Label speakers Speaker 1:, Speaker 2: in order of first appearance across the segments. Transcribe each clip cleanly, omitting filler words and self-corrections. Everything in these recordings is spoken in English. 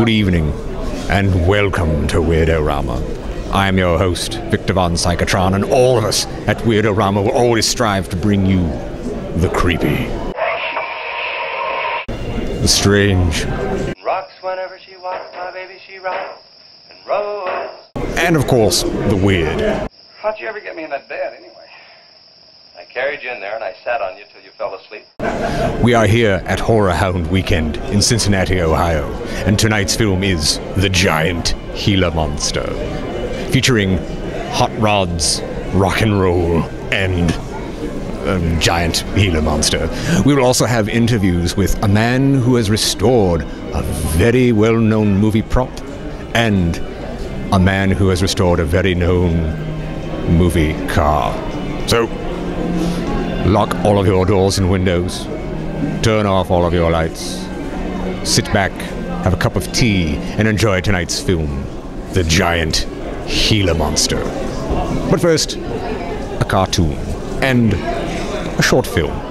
Speaker 1: Good evening, and welcome to Weird-O-Rama. I am your host, Victor Von Psychotron, and all of us at Weird-O-Rama will always strive to bring you the creepy, the strange,
Speaker 2: rocks whenever she walks, my baby she rocks and rolls.
Speaker 1: and of course, the weird.
Speaker 2: How'd you ever get me in that bed anyway? I carried you in there and I sat on you till you fell asleep.
Speaker 1: We are here at Horror Hound Weekend in Cincinnati, Ohio, and tonight's film is The Giant Gila Monster, featuring hot rods, rock and roll, and Giant Gila Monster. We will also have interviews with a man who has restored a very well-known movie prop and a man who has restored a very known movie car. So, lock all of your doors and windows, turn off all of your lights, sit back, have a cup of tea, and enjoy tonight's film, The Giant Gila Monster. But first, a cartoon and a short film.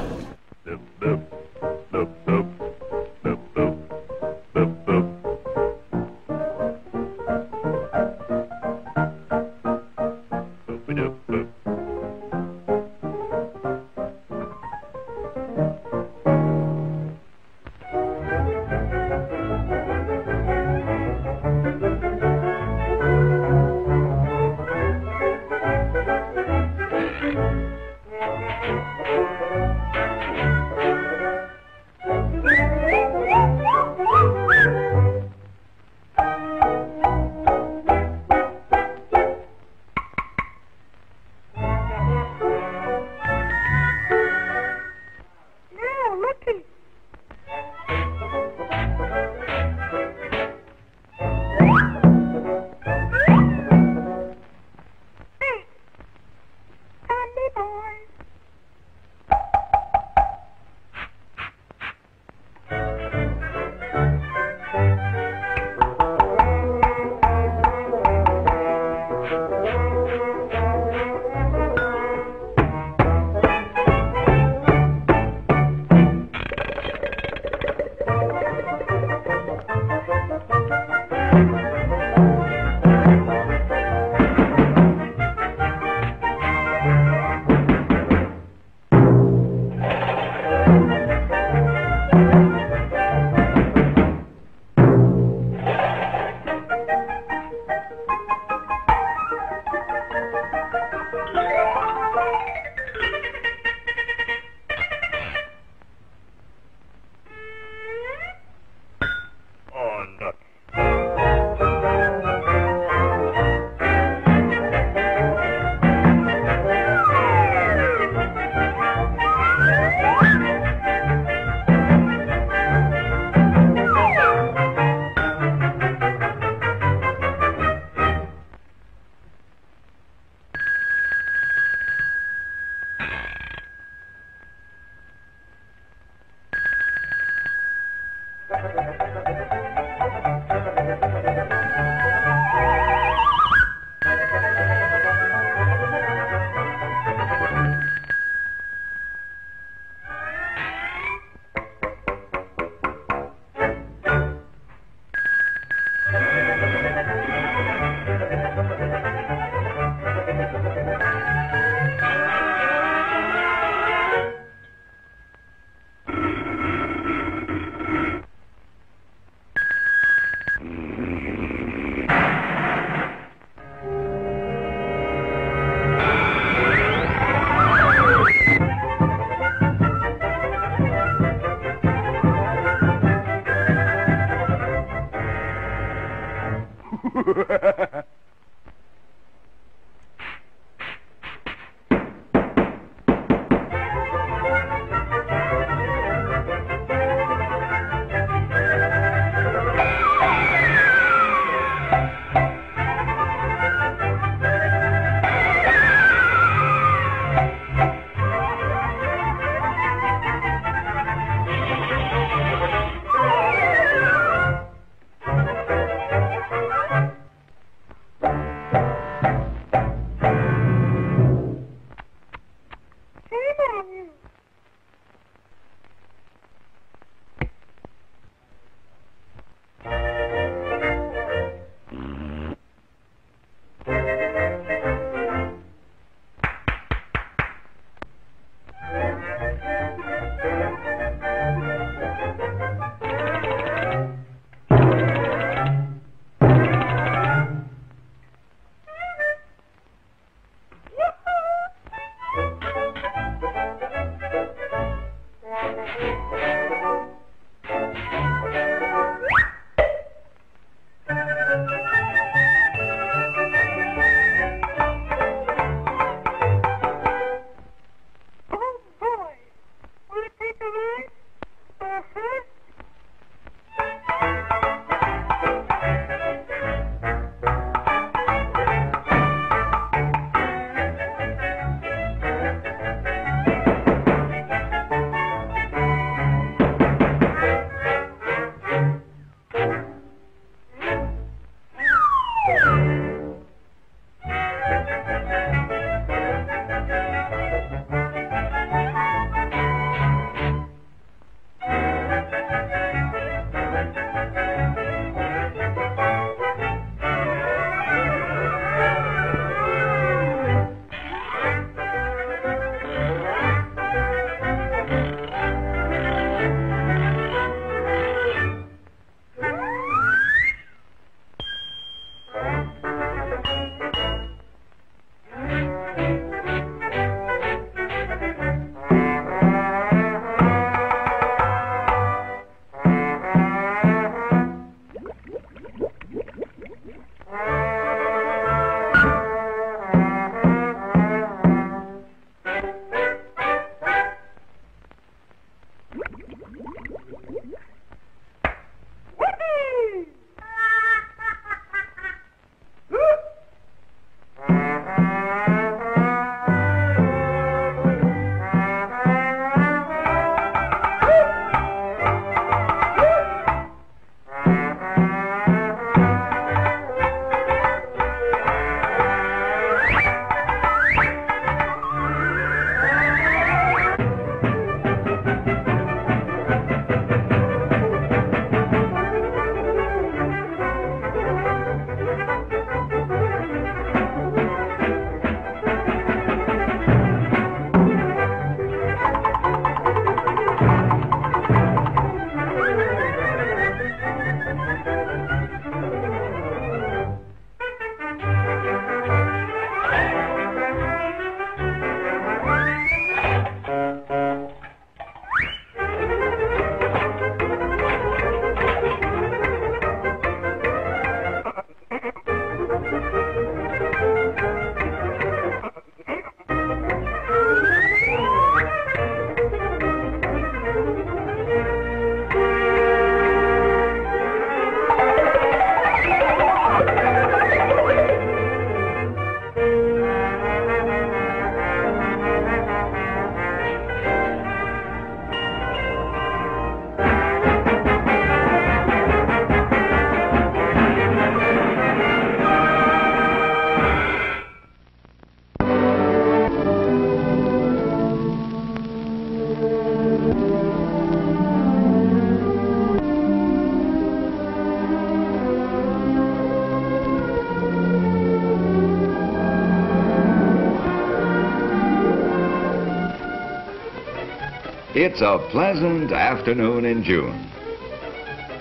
Speaker 3: It's a pleasant afternoon in June.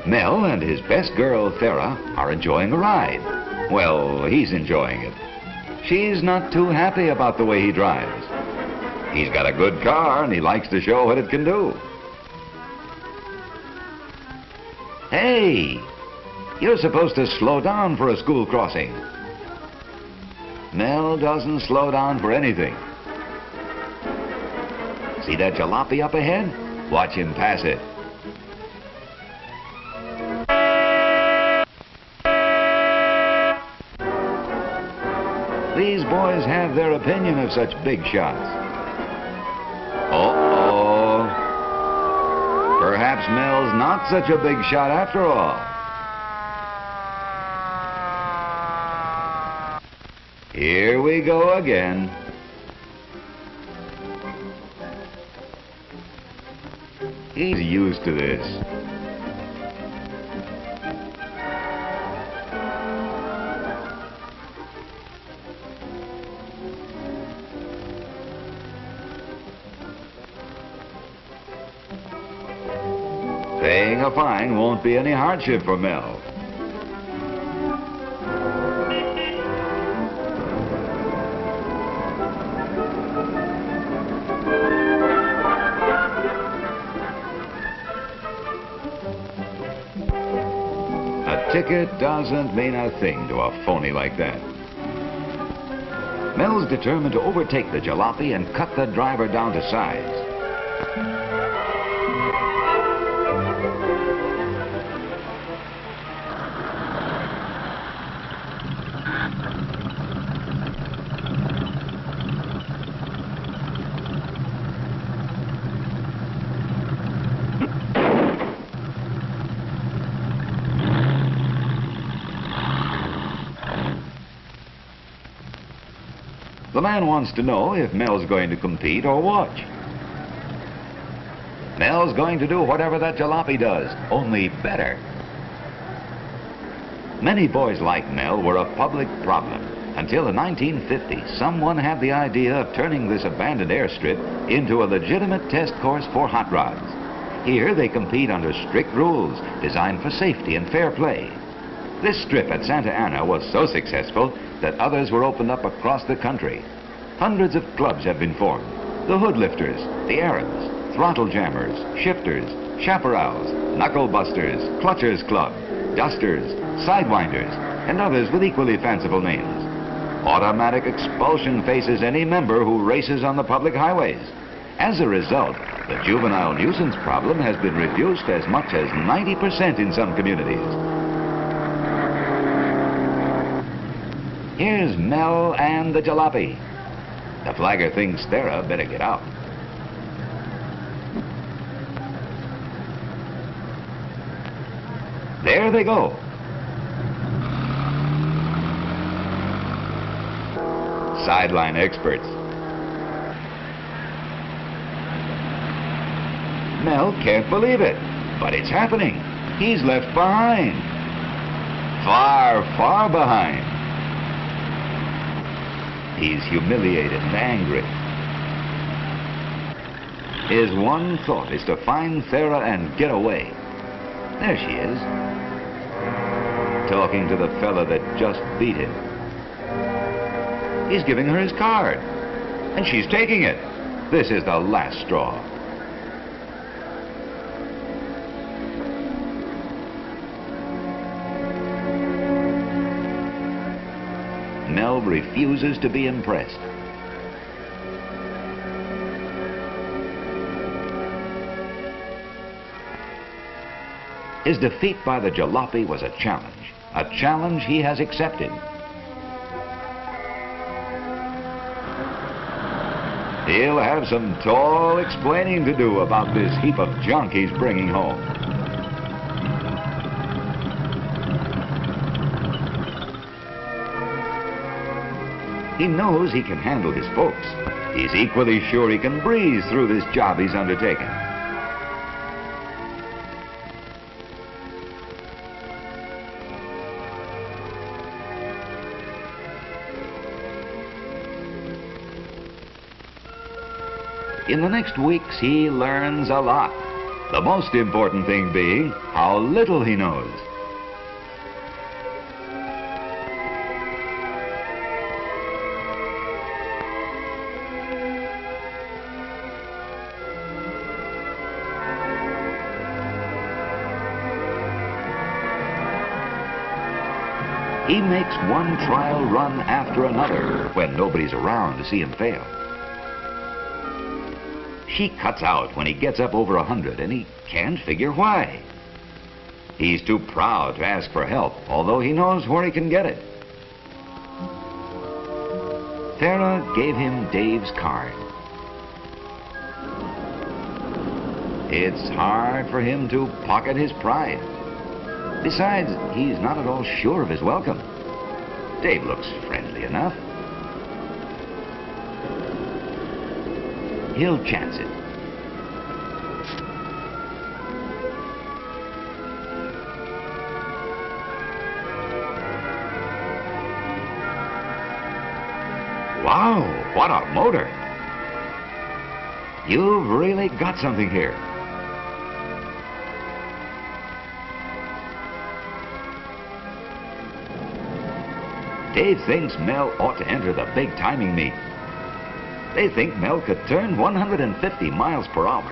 Speaker 3: Mel and his best girl, Thera, are enjoying a ride. Well, he's enjoying it. She's not too happy about the way he drives. He's got a good car and he likes to show what it can do. Hey, you're supposed to slow down for a school crossing. Mel doesn't slow down for anything. See that jalopy up ahead? Watch him pass it. These boys have their opinion of such big shots. Uh-oh. Perhaps Mel's not such a big shot after all. Here we go again. He's used to this. Paying a fine won't be any hardship for Mel. A ticket doesn't mean a thing to a phony like that. Mel's determined to overtake the jalopy and cut the driver down to size. The man wants to know if Mel's going to compete or watch. Mel's going to do whatever that jalopy does, only better. Many boys like Mel were a public problem. Until the 1950s, someone had the idea of turning this abandoned airstrip into a legitimate test course for hot rods. Here they compete under strict rules designed for safety and fair play. This strip at Santa Ana was so successful that others were opened up across the country. Hundreds of clubs have been formed. The Hoodlifters, the Arabs, Throttle Jammers, Shifters, Chaparrals, Knuckle Busters, Clutchers Club, Dusters, Sidewinders, and others with equally fanciful names. Automatic expulsion faces any member who races on the public highways. As a result, the juvenile nuisance problem has been reduced as much as 90% in some communities. Here's Mel and the jalopy. The flagger thinks Thera better get out. There they go. Sideline experts. Mel can't believe it, but it's happening. He's left behind. Far, far behind. He's humiliated and angry. His one thought is to find Thera and get away. There she is, talking to the fella that just beat him. He's giving her his card, and she's taking it. This is the last straw. Mel refuses to be impressed. His defeat by the jalopy was a challenge he has accepted. He'll have some tall explaining to do about this heap of junk he's bringing home. He knows he can handle his folks. He's equally sure he can breeze through this job he's undertaken. In the next weeks, he learns a lot. The most important thing being how little he knows. He makes one trial run after another when nobody's around to see him fail. She cuts out when he gets up over 100, and he can't figure why. He's too proud to ask for help, although he knows where he can get it. Farrah gave him Dave's card. It's hard for him to pocket his pride. Besides, he's not at all sure of his welcome. Dave looks friendly enough. He'll chance it. Wow, what a motor! You've really got something here. Dave thinks Mel ought to enter the big timing meet. They think Mel could turn 150 miles per hour.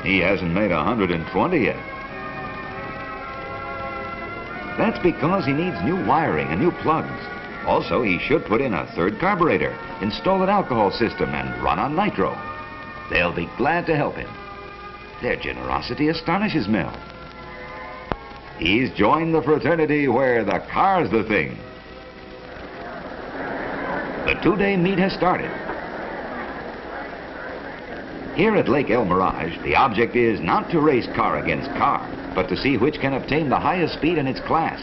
Speaker 3: He hasn't made 120 yet. That's because he needs new wiring and new plugs. Also, he should put in a third carburetor, install an alcohol system, and run on nitro. They'll be glad to help him. Their generosity astonishes Mel. He's joined the fraternity where the car's the thing. The two-day meet has started. Here at Lake El Mirage, the object is not to race car against car, but to see which can obtain the highest speed in its class.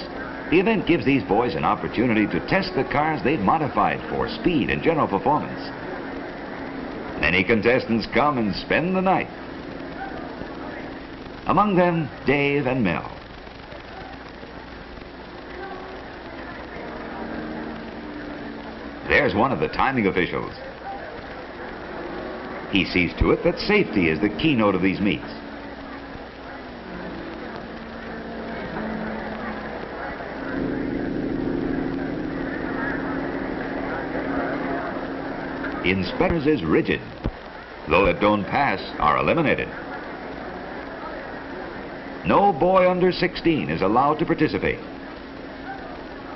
Speaker 3: The event gives these boys an opportunity to test the cars they've modified for speed and general performance. Many contestants come and spend the night. Among them, Dave and Mel. There's one of the timing officials. He sees to it that safety is the keynote of these meets. Inspectors is rigid. Those that don't pass are eliminated. No boy under 16 is allowed to participate.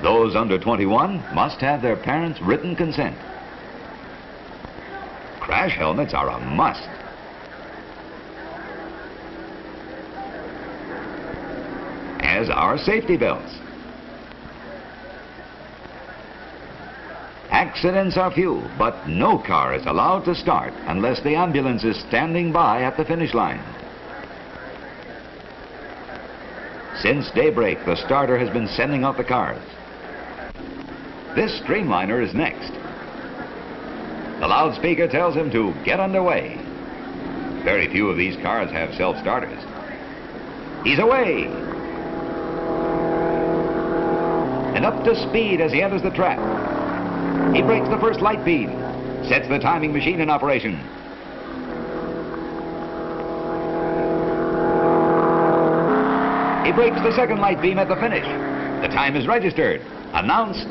Speaker 3: Those under 21 must have their parents' written consent. Crash helmets are a must. As are safety belts. Accidents are few, but no car is allowed to start unless the ambulance is standing by at the finish line. Since daybreak, the starter has been sending out the cars. This streamliner is next. The loudspeaker tells him to get underway. Very few of these cars have self-starters. He's away! And up to speed as he enters the track. He breaks the first light beam, sets the timing machine in operation. He breaks the second light beam at the finish. The time is registered, announced,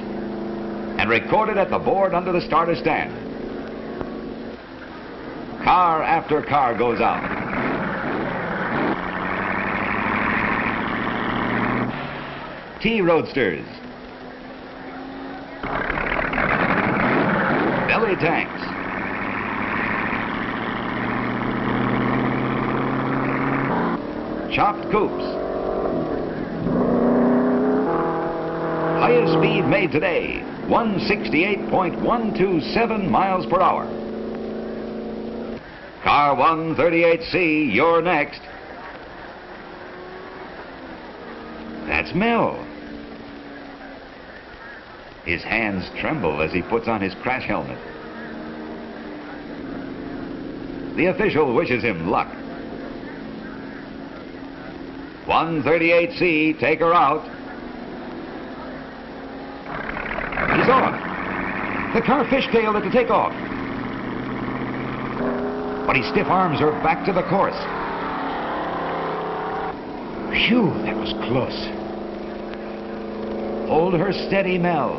Speaker 3: and recorded at the board under the starter stand. Car after car goes out. T-Roadsters. Belly tanks. Chopped coupes. Highest speed made today, 168.127 miles per hour. Car 138C, you're next. That's Mel. His hands tremble as he puts on his crash helmet. The official wishes him luck. 138C, take her out. He's on. The car fishtailed at the takeoff. But his stiff arms are back to the course. Phew, that was close. Hold her steady, Mel.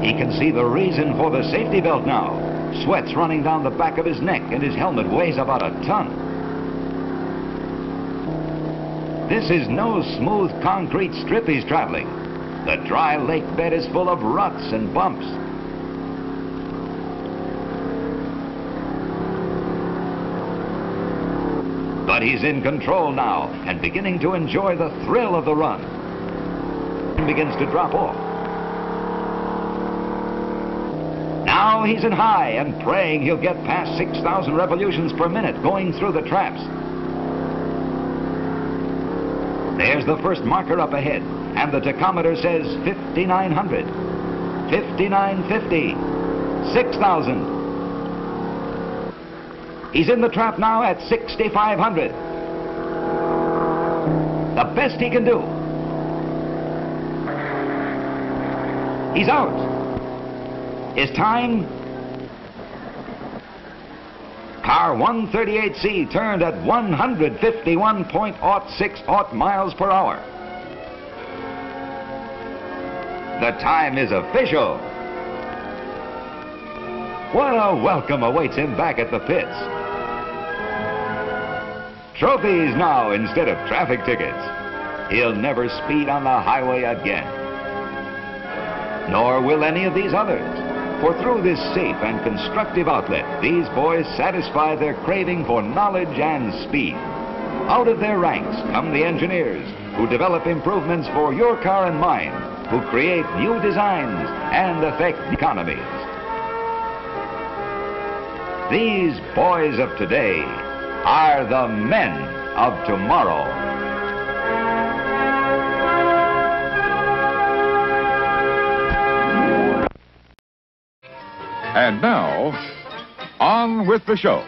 Speaker 3: He can see the reason for the safety belt now. Sweat's running down the back of his neck, and his helmet weighs about a ton. This is no smooth concrete strip he's traveling. The dry lake bed is full of ruts and bumps. But he's in control now and beginning to enjoy the thrill of the run. He begins to drop off. Now he's in high and praying he'll get past 6,000 revolutions per minute going through the traps. There's the first marker up ahead, and the tachometer says 5,900, 5,950, 6,000. He's in the trap now at 6,500. The best he can do. He's out. His time? Car 138C turned at 151.06 miles per hour. The time is official. What a welcome awaits him back at the pits. Trophies now instead of traffic tickets. He'll never speed on the highway again. Nor will any of these others. For through this safe and constructive outlet, these boys satisfy their craving for knowledge and speed. Out of their ranks come the engineers who develop improvements for your car and mine, who create new designs and affect economies. These boys of today are the men of tomorrow.
Speaker 4: And now, on with the show.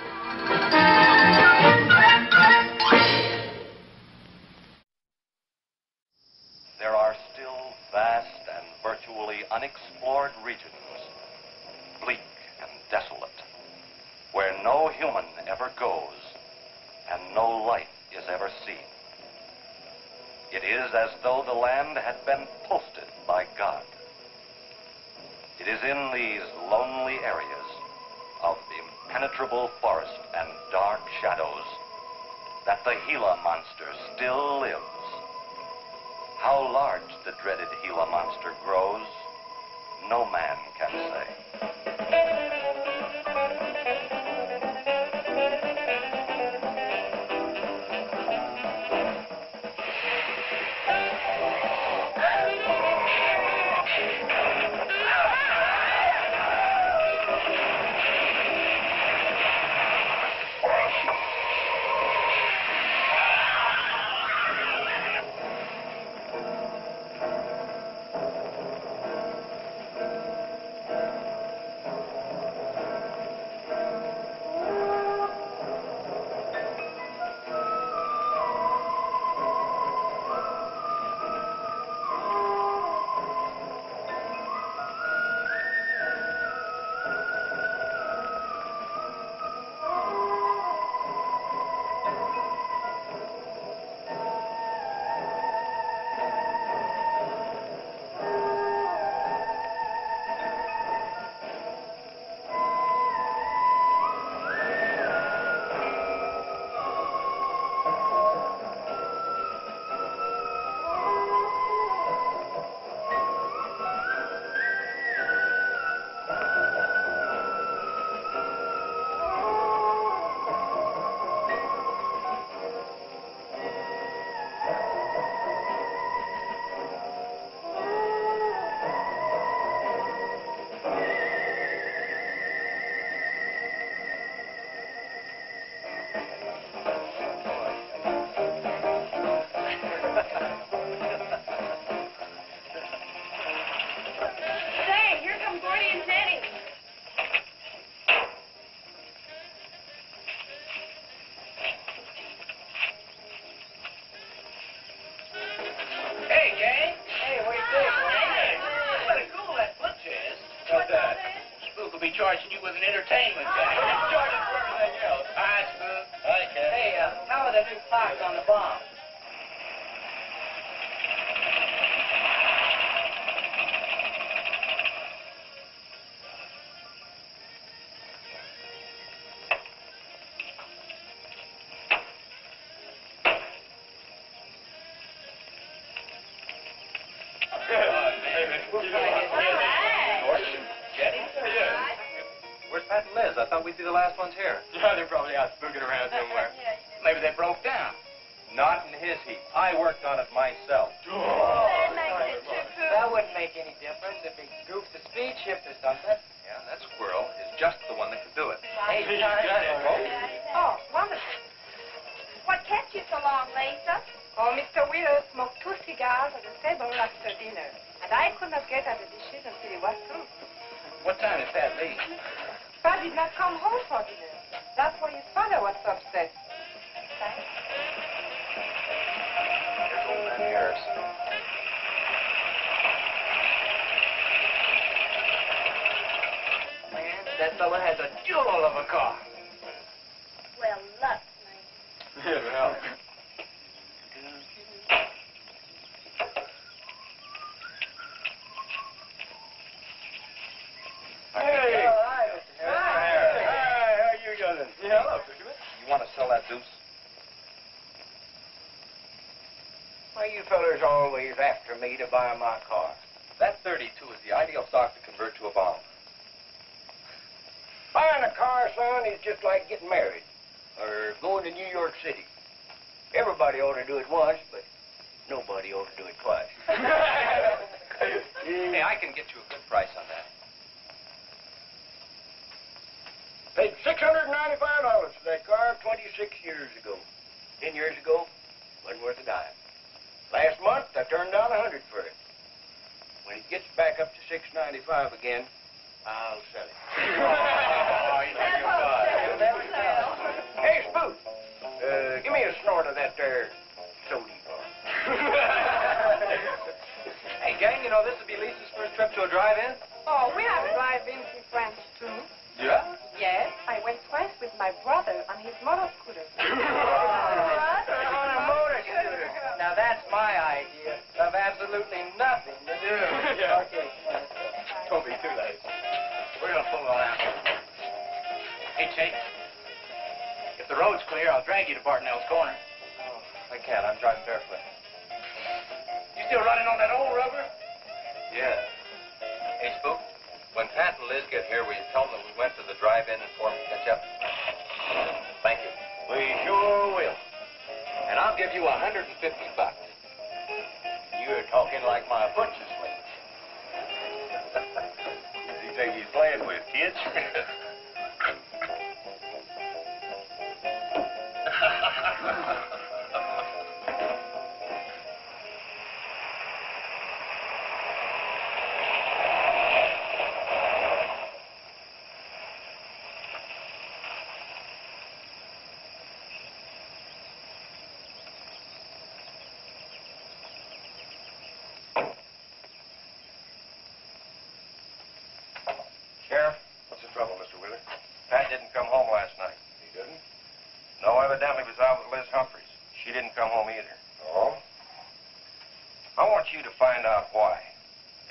Speaker 2: There are still vast and virtually unexplored regions, bleak and desolate, where no human ever goes and no life is ever seen. It is as though the land had been posted by God. It is in these lonely areas of impenetrable forest and dark shadows that the Gila Monster still lives. How large the dreaded Gila Monster grows, no man can say.
Speaker 5: charging you with an entertainment tax. I'm charging for everything else. Hi, Spook. Hi, Cat. Hey, how are the new clocks on the bomb?
Speaker 2: Where's Pat and Liz? I thought we'd be the last ones here.
Speaker 5: Yeah, they're probably out spooking around somewhere. Maybe they broke down.
Speaker 2: Not in his heap. I worked on it myself.
Speaker 6: That wouldn't make any difference if he goofed the speed shift or something.
Speaker 2: Yeah, that squirrel is just the one that could do it.
Speaker 6: Hey,
Speaker 5: He's got it.
Speaker 7: Oh, wonderful. What kept you so long, Lisa? Oh, Mr. Wheeler smoked 2 cigars at the table after dinner, and I could not get at the dishes until he was through.
Speaker 5: What time did Pat leave?
Speaker 7: Pat did not come home for dinner. That's why his father was so upset.
Speaker 2: Here's old man Harris.
Speaker 6: Man, that fella has a jewel of a car.
Speaker 7: Well, luck,
Speaker 5: Yeah, well.
Speaker 6: Hey! Hi, Mr. Harris.
Speaker 5: Hi, how you doing? Yeah, hello, Fisherman.
Speaker 2: You want to sell that deuce?
Speaker 6: Why, you fellers always after me to buy my car.
Speaker 2: That 32 is the ideal stock to convert to a bomb.
Speaker 6: Buying a car, son, is just like getting married or going to New York City. Everybody ought to do it once, but nobody ought to do it twice.
Speaker 2: Hey, I can get you a good price on that.
Speaker 6: Paid $695 for that car 26 years ago. 10 years ago, wasn't worth a dime. Last month, I turned down $100 for it. When it gets back up to $695 again, I'll sell it.
Speaker 5: Oh, you think you're fine.
Speaker 6: Hey, Spook, give me a snort of that there sody bar.
Speaker 2: Hey, gang, you know this would be Lisa's first trip to a drive-in?
Speaker 7: Oh, we have drive-ins in France, too.
Speaker 2: Yeah?
Speaker 7: Yes, I went twice with my brother on his motor scooter.
Speaker 6: On a motor scooter. Now, that's my idea of absolutely nothing to do.
Speaker 5: Yeah.
Speaker 6: Okay.
Speaker 5: Don't be too late. We're gonna pull on out. Hey, Chase. If the road's clear, I'll drag you to Bartonell's corner.
Speaker 2: Oh, I can't. I'm driving barefoot.
Speaker 5: You still running on that old rubber?
Speaker 2: Yeah. Hey, Spook, when Pat and Liz get here, will you tell them that we went to the drive-in and formed a catch-up? Thank you.
Speaker 6: We sure will.
Speaker 2: And I'll give you $150.
Speaker 6: You're talking like my butcher slave.
Speaker 5: Who do you think he's playing with, kids?
Speaker 2: Sheriff?
Speaker 8: What's the trouble, Mr. Wheeler?
Speaker 2: Pat didn't come home last night.
Speaker 8: He didn't?
Speaker 2: No, evidently was out with Liz Humphreys. She didn't come home either.
Speaker 8: Oh?
Speaker 2: I want you to find out why.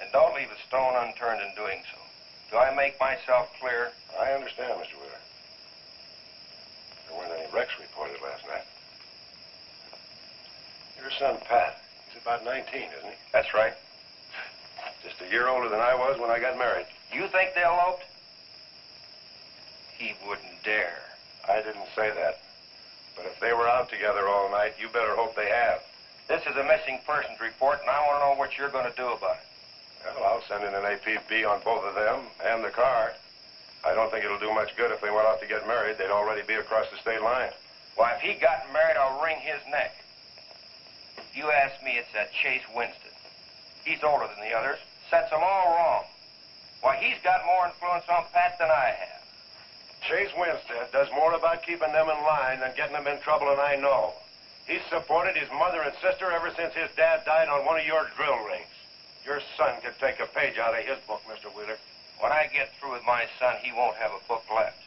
Speaker 2: And don't leave a stone unturned in doing so. Do I make myself clear?
Speaker 8: I understand, Mr. Wheeler. There weren't any wrecks reported last night. Your son, Pat, he's about 19, isn't he?
Speaker 2: That's right.
Speaker 8: Just a year older than I was when I got married.
Speaker 2: You think they eloped? He wouldn't dare.
Speaker 8: I didn't say that. But if they were out together all night, you better hope they have.
Speaker 2: This is a missing persons report, and I want to know what you're going to do about it.
Speaker 8: Well, I'll send in an APB on both of them and the car. I don't think it'll do much good if they went out to get married. They'd already be across the state line.
Speaker 2: Why, if he got married, I'll wring his neck. If you ask me, it's that Chase Winston. He's older than the others. Sets them all wrong. Why, he's got more influence on Pat than I have.
Speaker 8: Chase Winstead does more about keeping them in line than getting them in trouble, and I know. He's supported his mother and sister ever since his dad died on one of your drill rigs. Your son could take a page out of his book, Mr. Wheeler.
Speaker 5: When I get through with my son, he won't have a book left.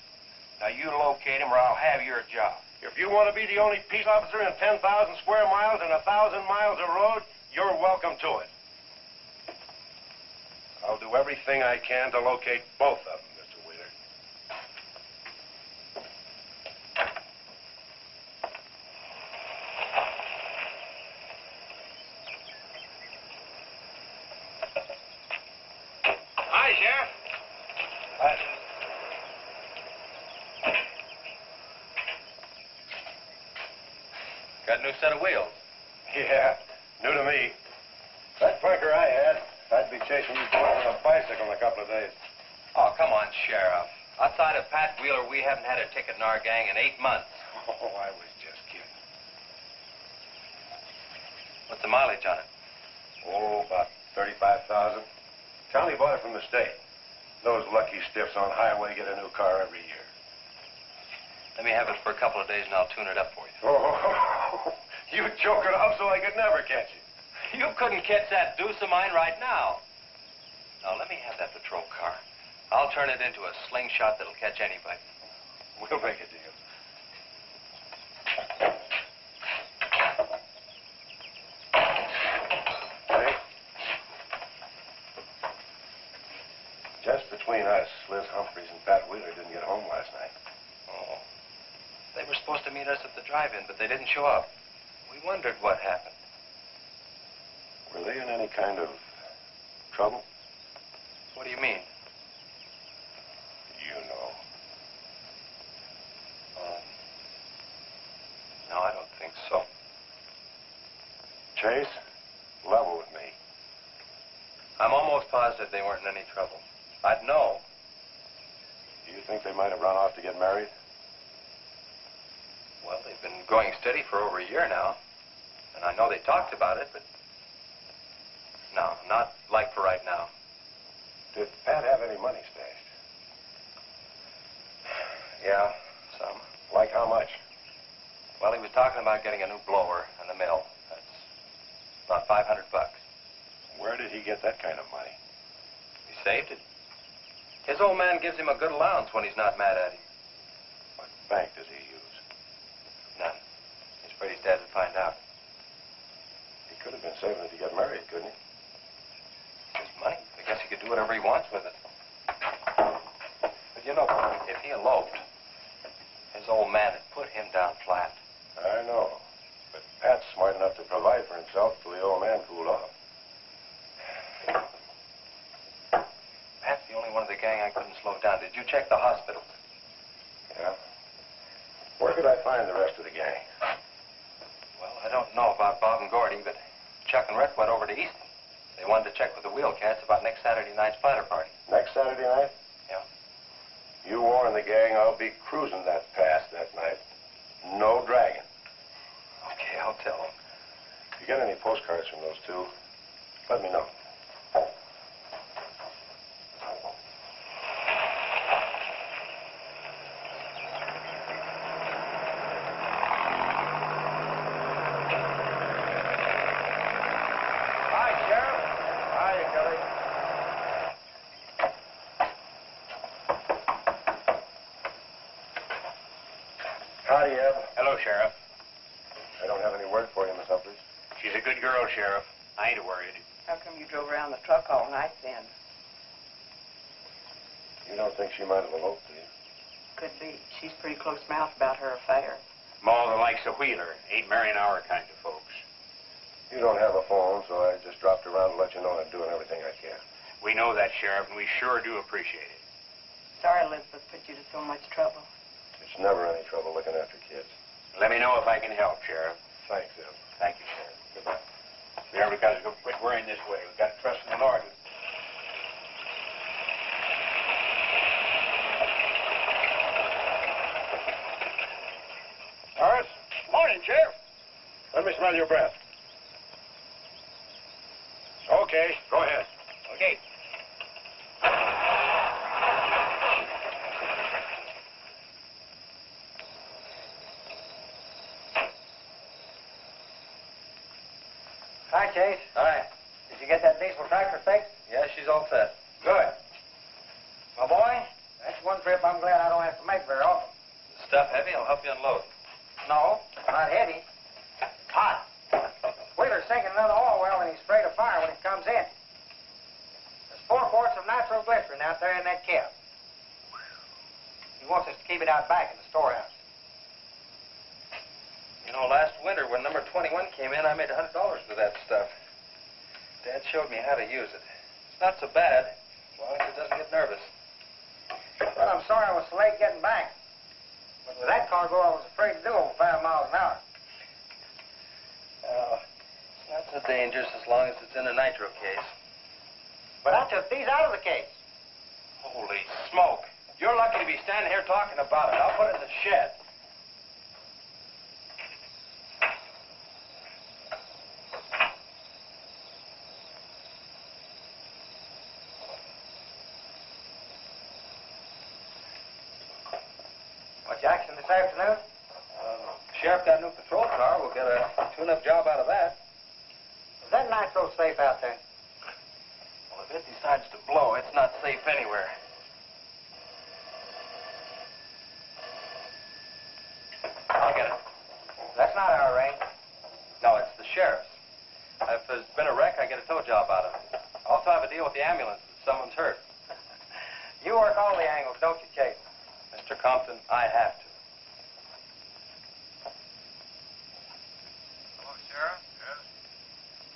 Speaker 5: Now, you locate him or I'll have your job.
Speaker 8: If you want to be the only peace officer in 10,000 square miles and 1,000 miles of road, you're welcome to it. I'll do everything I can to locate both of them, Mr. Wheeler.
Speaker 5: Hi, Sheriff. Hi. Got a new set of wheels.
Speaker 8: Yeah, new to me. That bunker I had, I'd be chasing you boys on a bicycle in a couple of days.
Speaker 5: Oh, come on, Sheriff. Outside of Pat Wheeler, we haven't had a ticket in our gang in 8 months.
Speaker 8: Oh, I was just kidding.
Speaker 5: What's the mileage on it?
Speaker 8: Oh, about 35,000. County bought it from the state. Those lucky stiffs on highway get a new car every year.
Speaker 5: Let me have it for a couple of days and I'll tune it up for you.
Speaker 8: Oh, you joke it off so I could never catch you.
Speaker 5: You couldn't catch that deuce of mine right now. Now, let me have that patrol car. I'll turn it into a slingshot that'll catch anybody.
Speaker 8: We'll make a deal. Hey? Just between us, Liz Humphreys and Pat Wheeler didn't get home last night.
Speaker 5: Oh. They were supposed to meet us at the drive-in, but they didn't show up. We wondered what happened.
Speaker 8: Were they in any kind of trouble?
Speaker 5: What do you mean?
Speaker 8: You know.
Speaker 5: No, I don't think so.
Speaker 8: Chase, level with me.
Speaker 5: I'm almost positive they weren't in any trouble. I'd know.
Speaker 8: Do you think they might have run off to get married?
Speaker 5: Well, they've been going steady for over a year now. And I know they talked about it, but... No, not like for right now.
Speaker 8: Did Pat have any money stashed?
Speaker 5: Yeah, some.
Speaker 8: Like how much?
Speaker 5: Well, he was talking about getting a new blower and the mill. That's about $500.
Speaker 8: Where did he get that kind of money?
Speaker 5: He saved it. His old man gives him a good allowance when he's not mad at him.
Speaker 8: What bank does he use?
Speaker 5: None. He's afraid his dad would find out.
Speaker 8: He could have been saving it to get married, couldn't he?
Speaker 5: His money. I guess he could do whatever he wants with it. But you know, if he eloped, his old man had put him down flat.
Speaker 8: I know. But Pat's smart enough to provide for himself till the old man cooled off.
Speaker 5: Pat's the only one of the gang I couldn't slow down. Did you check the hospitals?
Speaker 8: Yeah. Where could I find the rest of the gang?
Speaker 5: Well, I don't know about Bob and Gordy, but Chuck and Rhett went over to Easton. They wanted to check with the wheel cats about next Saturday night's splatter party.
Speaker 8: Next Saturday night?
Speaker 5: Yeah.
Speaker 8: You warn the gang I'll be cruising that pass that night. No dragging.
Speaker 5: Okay, I'll tell them.
Speaker 8: If you get any postcards from those two, let me know. Howdy, Eb.
Speaker 5: Hello, Sheriff.
Speaker 8: I don't have any word for you, Miss Humphreys.
Speaker 5: She's a good girl, Sheriff. I ain't worried.
Speaker 7: How come you drove around the truck all night then?
Speaker 8: You don't think she might have eloped, do you?
Speaker 7: Could be. She's pretty close-mouthed about her affair.
Speaker 5: Ma the likes of Wheeler. Ain't marrying our kind of folks.
Speaker 8: You don't have a phone, so I just dropped around to let you know I'm doing everything I can.
Speaker 5: We know that, Sheriff, and we sure do appreciate it.
Speaker 7: Sorry Elizabeth put you to so much trouble.
Speaker 8: It's never any trouble looking after kids.
Speaker 5: Let me know if I can help, Sheriff.
Speaker 8: Thanks, Eb.
Speaker 5: Thank you, Sheriff. Goodbye. We never got to quit worrying this way. We've got to trust in the Lord.
Speaker 8: Horace?
Speaker 6: Morning, Sheriff.
Speaker 8: Let me smell your breath. Okay, go ahead.
Speaker 5: Okay.
Speaker 6: Hi, Chase.
Speaker 5: All right.
Speaker 6: Did you get that diesel tractor fixed?
Speaker 5: Yeah, she's all set.
Speaker 6: Good. trip I'm glad I don't have to make very often.
Speaker 5: Stuff heavy? I'll help you unload.
Speaker 6: No, not heavy. Hot. Wheeler's sinking another oil well and he sprayed a fire when it comes in. There's 4 quarts of nitroglycerin out there in that cab. He wants us to keep it out back in the storehouse.
Speaker 5: You know, last winter when number 21 came in, I made $100 with that stuff. Dad showed me how to use it. It's not so bad, as long as it doesn't get nervous.
Speaker 6: Well, I'm sorry I was so late getting back. But with that cargo, I was afraid to do over 5 miles an hour.
Speaker 5: It's not so dangerous as long as it's in a nitro case.
Speaker 6: But I took these out of the case.
Speaker 5: Holy smoke. You're lucky to be standing here talking about it. I'll put it in the shed.
Speaker 6: Much action this afternoon?
Speaker 5: Sheriff got a new patrol car. We'll get a tune-up job out of that.
Speaker 6: Is that nitro safe out there?
Speaker 5: Well, if it decides to blow, it's not safe anywhere. I'll get it.
Speaker 6: That's not our range.
Speaker 5: No, it's the sheriff's. If there's been a wreck, I get a tow job out of it. I also have a deal with the ambulance if someone's hurt.
Speaker 6: You work all the angles, don't you, Chase?
Speaker 5: Mr. Compton, I have to.
Speaker 9: Hello, Sheriff. Yes.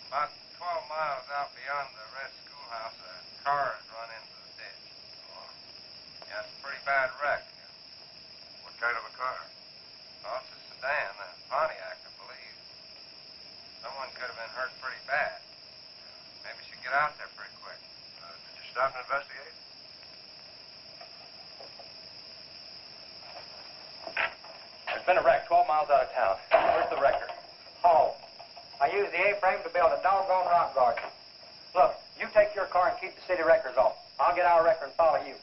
Speaker 9: About 12 miles out beyond the red schoolhouse, a car has run into the ditch. Oh. Yeah, it's a pretty bad wreck.
Speaker 8: What kind of a car?
Speaker 9: Oh, it's a sedan, a Pontiac, I believe. Someone could have been hurt pretty bad. Maybe we should get out there pretty quick.
Speaker 8: Did you stop and investigate?
Speaker 5: There's been a wreck 12 miles out of town. Where's the wrecker?
Speaker 6: Oh. I used the A-frame to build a doggone rock garden. Look, you take your car and keep the city wreckers off. I'll get our wrecker and follow you.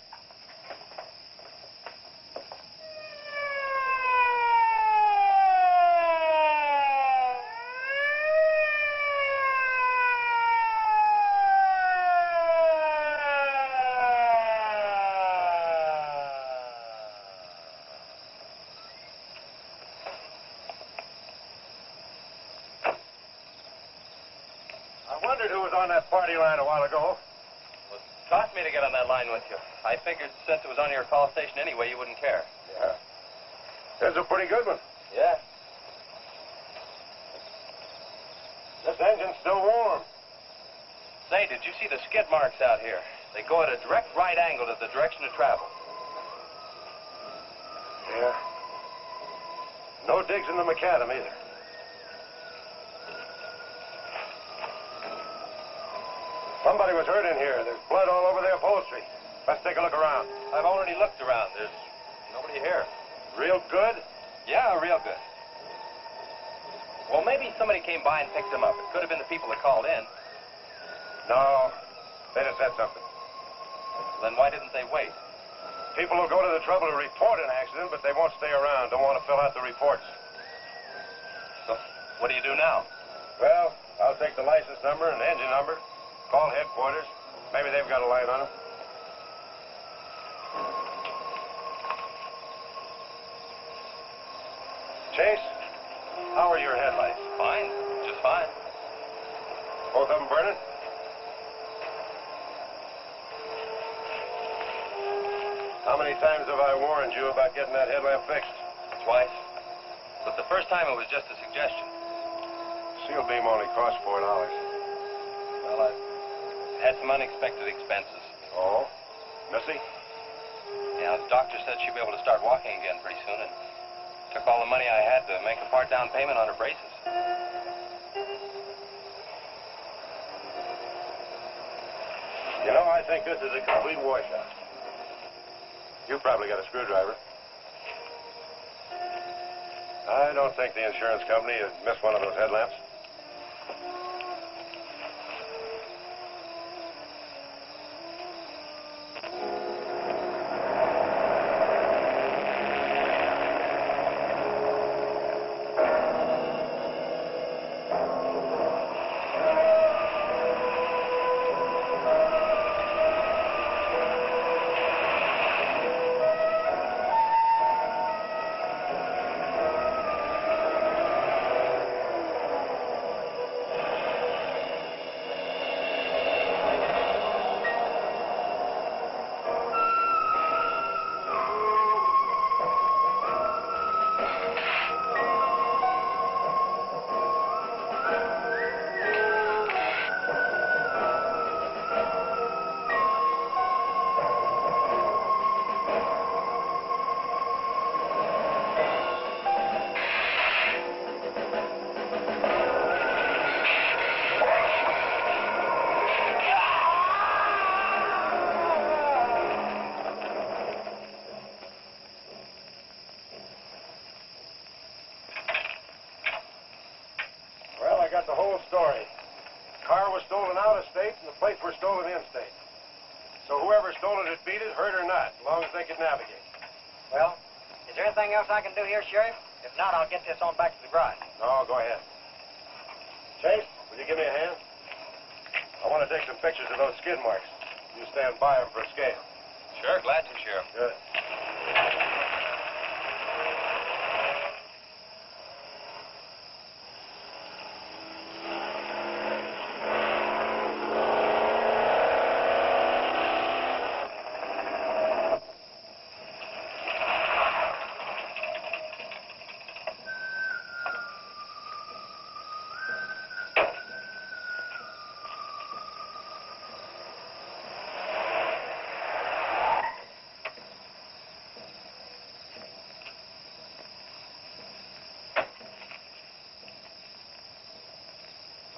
Speaker 8: On that party line a while ago.
Speaker 5: Well, it cost me to get on that line with you. I figured since it was on your call station anyway, you wouldn't care.
Speaker 8: Yeah. That's a pretty good one.
Speaker 5: Yeah.
Speaker 8: This engine's still warm.
Speaker 5: Say, did you see the skid marks out here? They go at a direct right angle to the direction of travel.
Speaker 8: Yeah. No digs in the macadam either. Somebody was hurt in here. There's blood all over the upholstery. Let's take a look around.
Speaker 5: I've already looked around. There's nobody here.
Speaker 8: Real good?
Speaker 5: Yeah, real good. Well, maybe somebody came by and picked them up. It could have been the people that called in.
Speaker 8: No. They'd have said something.
Speaker 5: Then why didn't they wait?
Speaker 8: People will go to the trouble to report an accident, but they won't stay around. Don't want to fill out the reports.
Speaker 5: So, what do you do now?
Speaker 8: Well, I'll take the license number and engine number. Call headquarters. Maybe they've got a line on them. Chase, how are your headlights?
Speaker 5: Fine. Just fine.
Speaker 8: Both of them burning? How many times have I warned you about getting that headlamp fixed?
Speaker 5: Twice. But the first time it was just a suggestion.
Speaker 8: Seal beam only costs $4.
Speaker 5: Well, I've had some unexpected expenses.
Speaker 8: Oh? Missy?
Speaker 5: Yeah, the doctor said she'd be able to start walking again pretty soon, and took all the money I had to make a part down payment on her braces.
Speaker 8: You know, I think this is a complete washout. You probably got a screwdriver. I don't think the insurance company would miss one of those headlamps. whole story. The car was stolen out of state, and the plates were stolen in state. So whoever stole it had beat it, hurt or not, as long as they could navigate.
Speaker 5: Well, is there anything else I can do here, Sheriff? If not, I'll get this on back to the garage.
Speaker 8: No, go ahead. Chase, will you give me a hand? I want to take some pictures of those skid marks. You stand by them for a scale.
Speaker 5: Sure, glad to, Sheriff.
Speaker 8: Good.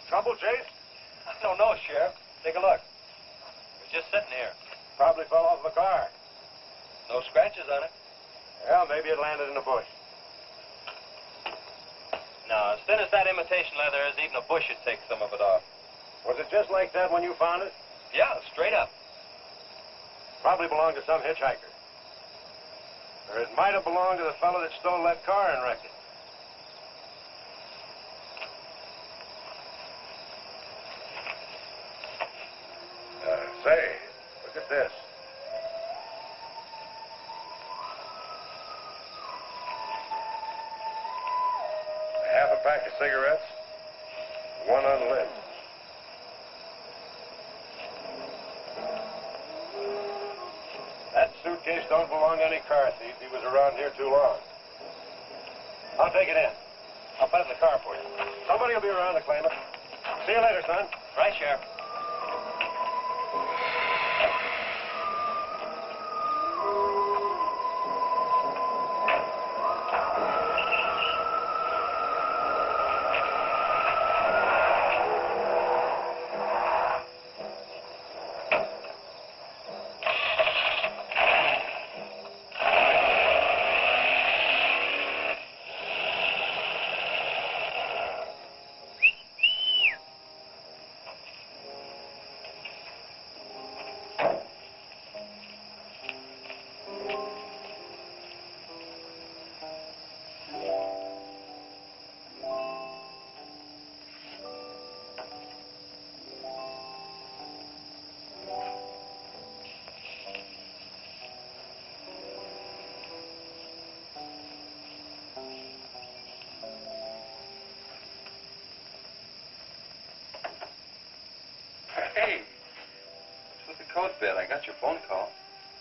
Speaker 8: Trouble, Chase?
Speaker 5: I don't know, Sheriff. Take a look. We're just sitting here.
Speaker 8: Probably fell off the car.
Speaker 5: No scratches on it.
Speaker 8: Well, maybe it landed in a bush.
Speaker 5: No, as thin as that imitation leather is, even a bush would take some of it off.
Speaker 8: Was it just like that when you found it?
Speaker 5: Yeah, straight up.
Speaker 8: Probably belonged to some hitchhiker. Or it might have belonged to the fellow that stole that car and wrecked it. Say, look at this. Half a pack of cigarettes, one unlit. That suitcase don't belong to any car thief. He was around here too long. I'll take it in. I'll put it in the car for you. Somebody will be around to claim it. See you later, son.
Speaker 5: Right, Sheriff.
Speaker 10: Hey, what's with the coat bed? I got your phone call.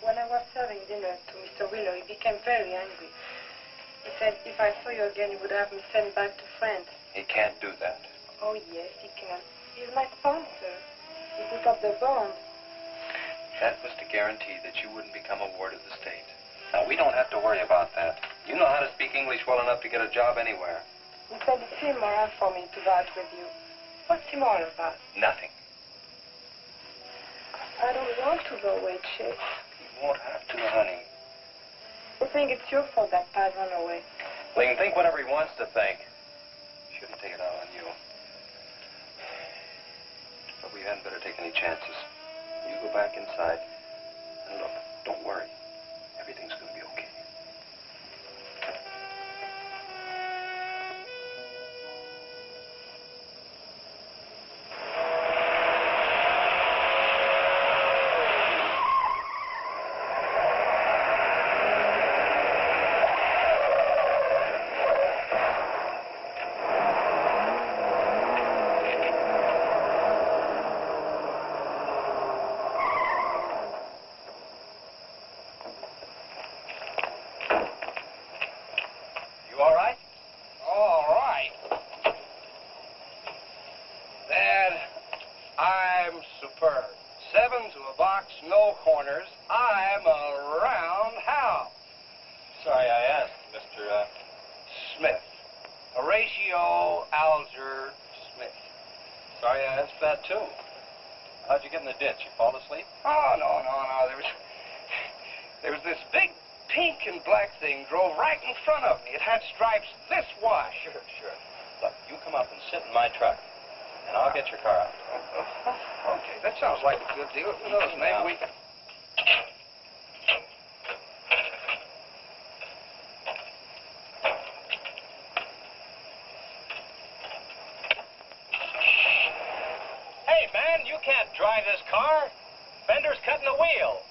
Speaker 7: When I was serving dinner to Mr. Wheeler, he became very angry. He said if I saw you again, he would have me sent back to France.
Speaker 10: He can't do that.
Speaker 7: Oh, yes, he can. He's my sponsor. He put up the bond.
Speaker 10: That was to guarantee that you wouldn't become a ward of the state.
Speaker 5: Now, we don't have to worry about that. You know how to speak English well enough to get a job anywhere.
Speaker 7: He said it's immoral for me to vouch with you. What's immoral about?
Speaker 10: Nothing.
Speaker 7: I don't want to go away, Chase.
Speaker 10: You won't have to, honey.
Speaker 7: I think it's your fault that Pat ran away.
Speaker 5: Well, he can think whatever he wants to think.
Speaker 10: Shouldn't take it out on you. But we hadn't better take any chances. You go back inside. And look, don't worry. Everything's going to be okay.
Speaker 5: and I'll get your car out.
Speaker 10: Okay, that sounds like a good deal. Who knows, maybe we can...
Speaker 5: Hey, man, you can't drive this car. Bender's cutting the wheel.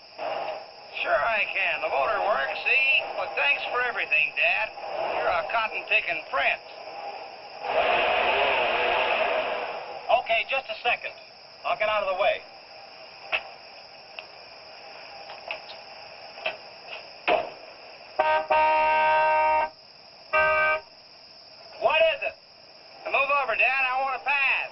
Speaker 9: Sure I can. The motor works, see? But thanks for everything, Dad. You're a cotton-picking prince.
Speaker 5: Okay, just a second. I'll get out of the way. What is it?
Speaker 9: Move over, Dad. I want to pass.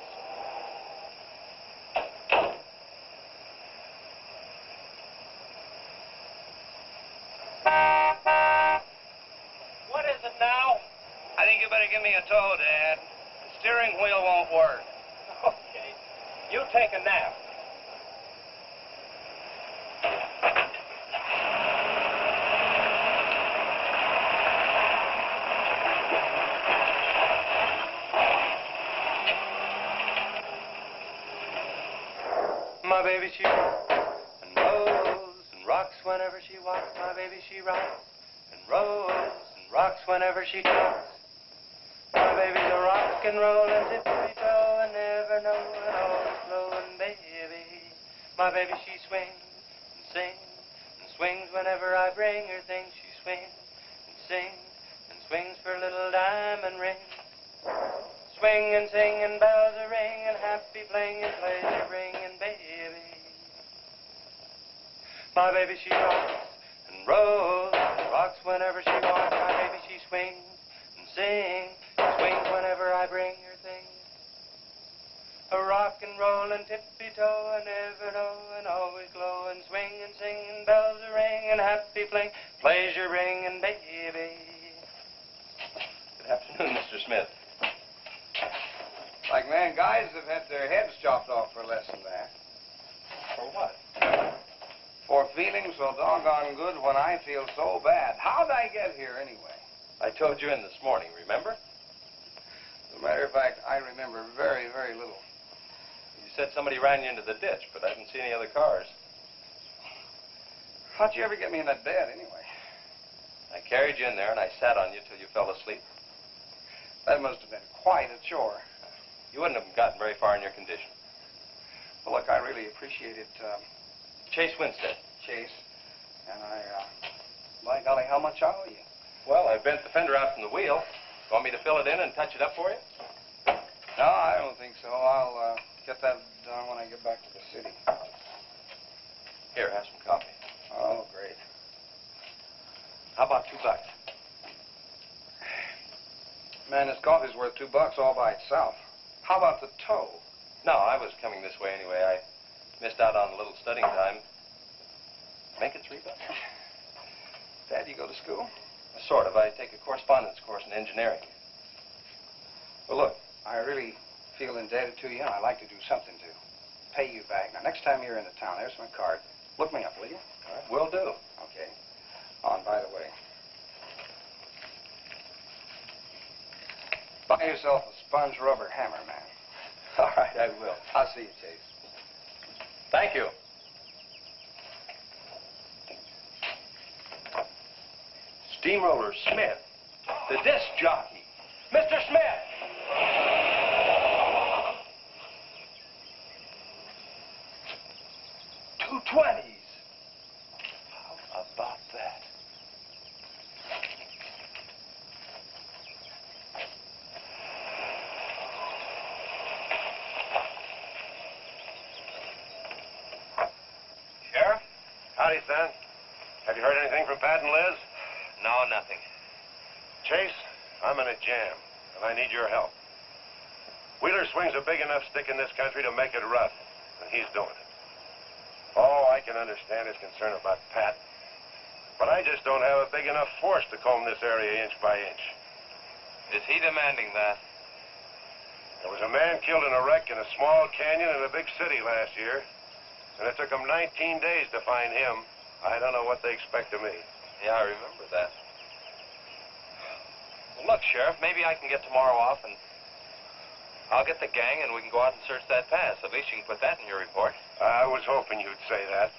Speaker 5: What is it now?
Speaker 9: I think you better give me a tow, Dad. The steering wheel won't work.
Speaker 5: Okay. You take a nap.
Speaker 10: My baby, she rocks and rolls and rocks whenever she walks. My baby, she rocks and rolls and rocks whenever she talks. My baby's a rock and rollin' tippy-toe and never know and always flowin' baby. My baby, she swings and sings and swings whenever I bring her things. She swings and sings and swings for little diamond rings. Swing and sing and bells a ring and happy playing and pleasure bringing baby. My baby, she rocks and rolls and rocks whenever she walks. My baby, she swings and sings and swings whenever I bring her things. A rock and roll and tippy-toe and ever know and always glow and swing and sing and bells a ring and happy playing, pleasure bringing baby.
Speaker 5: Good afternoon, Mr. Smith.
Speaker 9: Like, man, guys have had their heads chopped off for less than that.
Speaker 5: For what?
Speaker 9: For feeling so doggone good when I feel so bad. How'd I get here, anyway?
Speaker 5: I told you in this morning, remember?
Speaker 9: As a matter of fact, I remember very, very little.
Speaker 5: You said somebody ran you into the ditch, but I didn't see any other cars.
Speaker 9: How'd you ever get me in that bed, anyway?
Speaker 5: I carried you in there, and I sat on you till you fell asleep.
Speaker 9: That must have been quite a chore.
Speaker 5: You wouldn't have gotten very far in your condition.
Speaker 9: Well, look, I really appreciate it,
Speaker 5: Chase Winstead.
Speaker 9: Chase. And by golly, how much I owe you?
Speaker 5: Well, I bent the fender out from the wheel. Want me to fill it in and touch it up for you?
Speaker 9: No, I don't think so. I'll get that done when I get back to the city.
Speaker 5: Here, have some coffee.
Speaker 9: Oh, great.
Speaker 5: How about $2?
Speaker 9: Man, this coffee's worth $2 all by itself. How about the tow?
Speaker 5: No, I was coming this way anyway. I missed out on a little studying time. Make it $3.
Speaker 9: Dad, you go to school?
Speaker 5: Sort of. I take a correspondence course in engineering.
Speaker 9: Well, look, I really feel indebted to you, and I'd like to do something to pay you back. Now, next time you're in the town, there's my card. Look me up, will you?
Speaker 5: All right, will do.
Speaker 9: Okay. Oh, and by the way, buy yourself a sponge rubber hammer, man.
Speaker 5: All right, I will.
Speaker 9: I'll see you, Chase.
Speaker 5: Thank you. Steamroller Smith, the disc jockey. Mr. Smith! $2.20s. How about that?
Speaker 8: Sheriff? Howdy, son. Have you heard anything from Pat and Liz?
Speaker 5: No, nothing.
Speaker 8: Chase, I'm in a jam, and I need your help. Wheeler swings a big enough stick in this country to make it rough, and he's doing it. Oh, I can understand his concern about Pat, but I just don't have a big enough force to comb this area inch by inch.
Speaker 5: Is he demanding that?
Speaker 8: There was a man killed in a wreck in a small canyon in a big city last year, and it took them 19 days to find him. I don't know what they expect of me.
Speaker 5: Yeah, I remember that. Well, look, Sheriff, maybe I can get tomorrow off, and I'll get the gang and we can go out and search that pass. At least you can put that in your report.
Speaker 8: I was hoping you'd say that.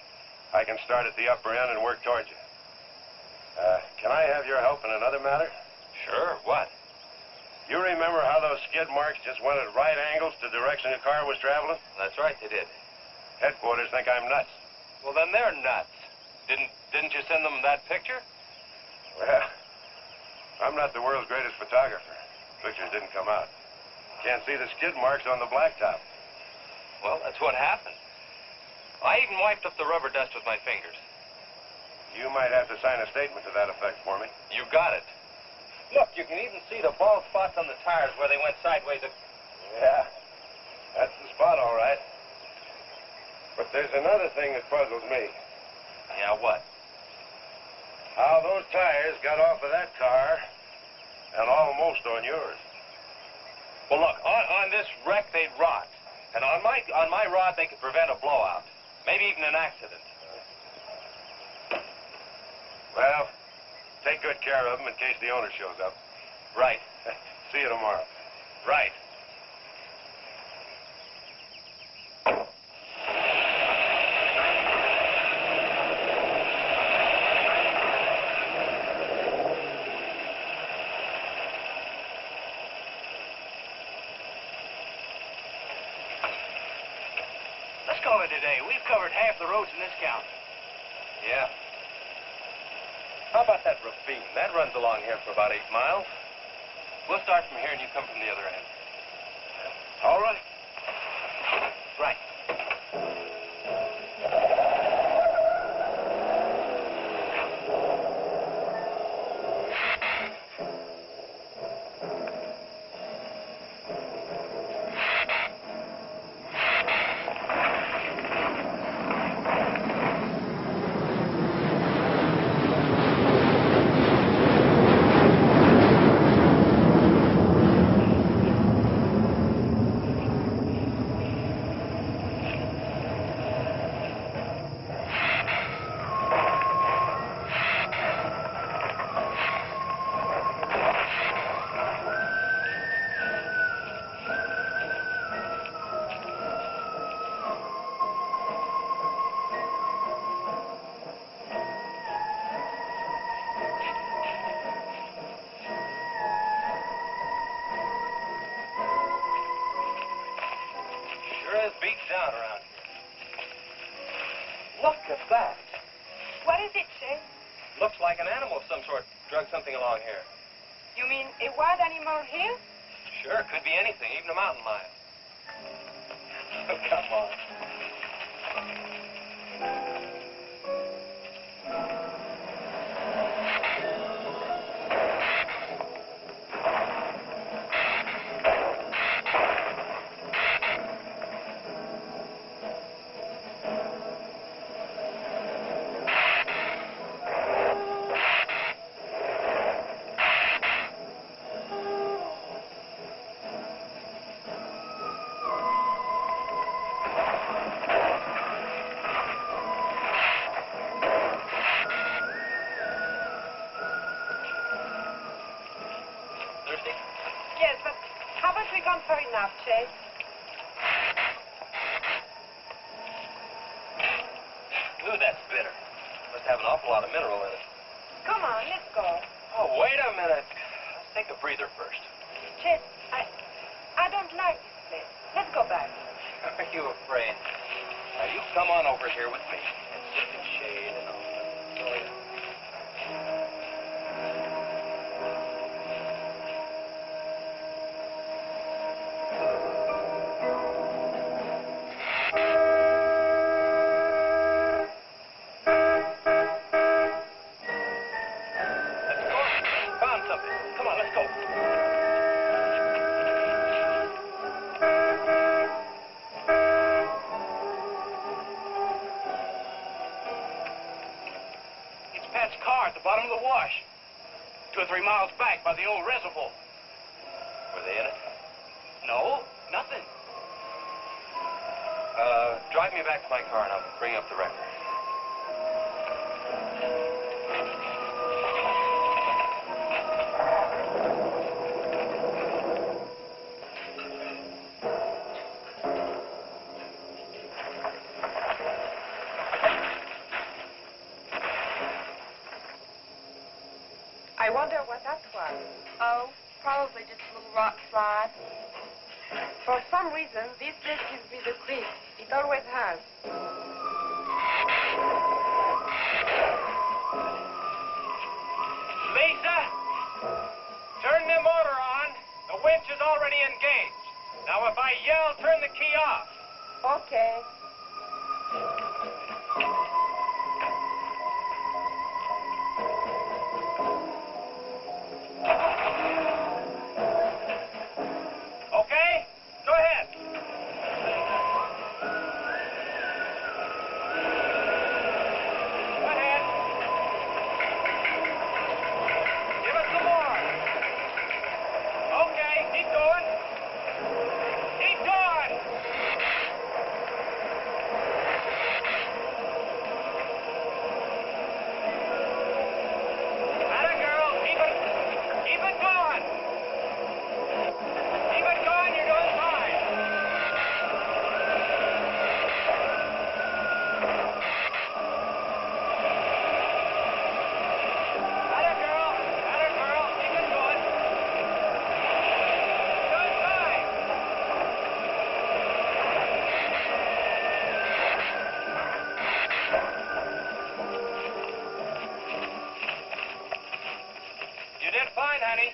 Speaker 8: I can start at the upper end and work towards you. Can I have your help in another matter?
Speaker 5: Sure, what?
Speaker 8: You remember how those skid marks just went at right angles to the direction the car was traveling?
Speaker 5: That's right, they did.
Speaker 8: Headquarters think I'm nuts.
Speaker 5: Well, then they're nuts. Didn't you send them that picture?
Speaker 8: Well, I'm not the world's greatest photographer. Pictures didn't come out. Can't see the skid marks on the blacktop.
Speaker 5: Well, that's what happened. I even wiped up the rubber dust with my fingers.
Speaker 8: You might have to sign a statement to that effect for me.
Speaker 5: You got it. Look, you can even see the bald spots on the tires where they went sideways.
Speaker 8: Yeah, that's the spot, all right. But there's another thing that puzzles me.
Speaker 5: Yeah, what?
Speaker 8: How those tires got off of that car and almost on yours.
Speaker 5: Well, look, on this wreck, they'd rot. And on my rod, they could prevent a blowout. Maybe even an accident.
Speaker 8: Well, take good care of them in case the owner shows up.
Speaker 5: Right.
Speaker 8: See you tomorrow.
Speaker 5: Right.
Speaker 6: Let's call it a day. We've covered half the roads in this county.
Speaker 5: Yeah. How about that ravine? That runs along here for about 8 miles. We'll start from here and you come from the other end.
Speaker 8: All right.
Speaker 5: Right. Beats down around here. Look at that.
Speaker 7: What is it, Shay?
Speaker 5: Looks like an animal of some sort drug something along here.
Speaker 7: You mean a wild animal here?
Speaker 5: Sure, could be anything, even a mountain lion. Oh, come on.
Speaker 7: Yes, but haven't we gone far enough, Chase?
Speaker 5: Ooh, that's bitter. Must have an awful lot of mineral in it.
Speaker 7: Come on, let's go.
Speaker 5: Oh, wait a minute. Let's take a breather first.
Speaker 7: Chase, I don't like this place. Let's go back.
Speaker 5: Are you afraid? Now, you come on over here with me and sit in shade and all.
Speaker 6: Car at the bottom of the wash. 2 or 3 miles back by the old reservoir.
Speaker 5: Were they in it?
Speaker 6: No, nothing.
Speaker 5: Drive me back to my car and I'll bring up the record.
Speaker 7: I wonder what that was. Oh, probably just a little rock slide. For some reason, this place gives me the creep. It always has.
Speaker 9: Lisa, turn the motor on. The winch is already engaged. Now, if I yell, turn the key off.
Speaker 7: Okay.
Speaker 9: Okay? Go ahead. Go ahead. Give us some more. Okay, keep going. Keep going. Atta girl, keep it going. Keep it going, you're doing fine. Atta girl, keep it going. You're doing fine. You did fine, honey.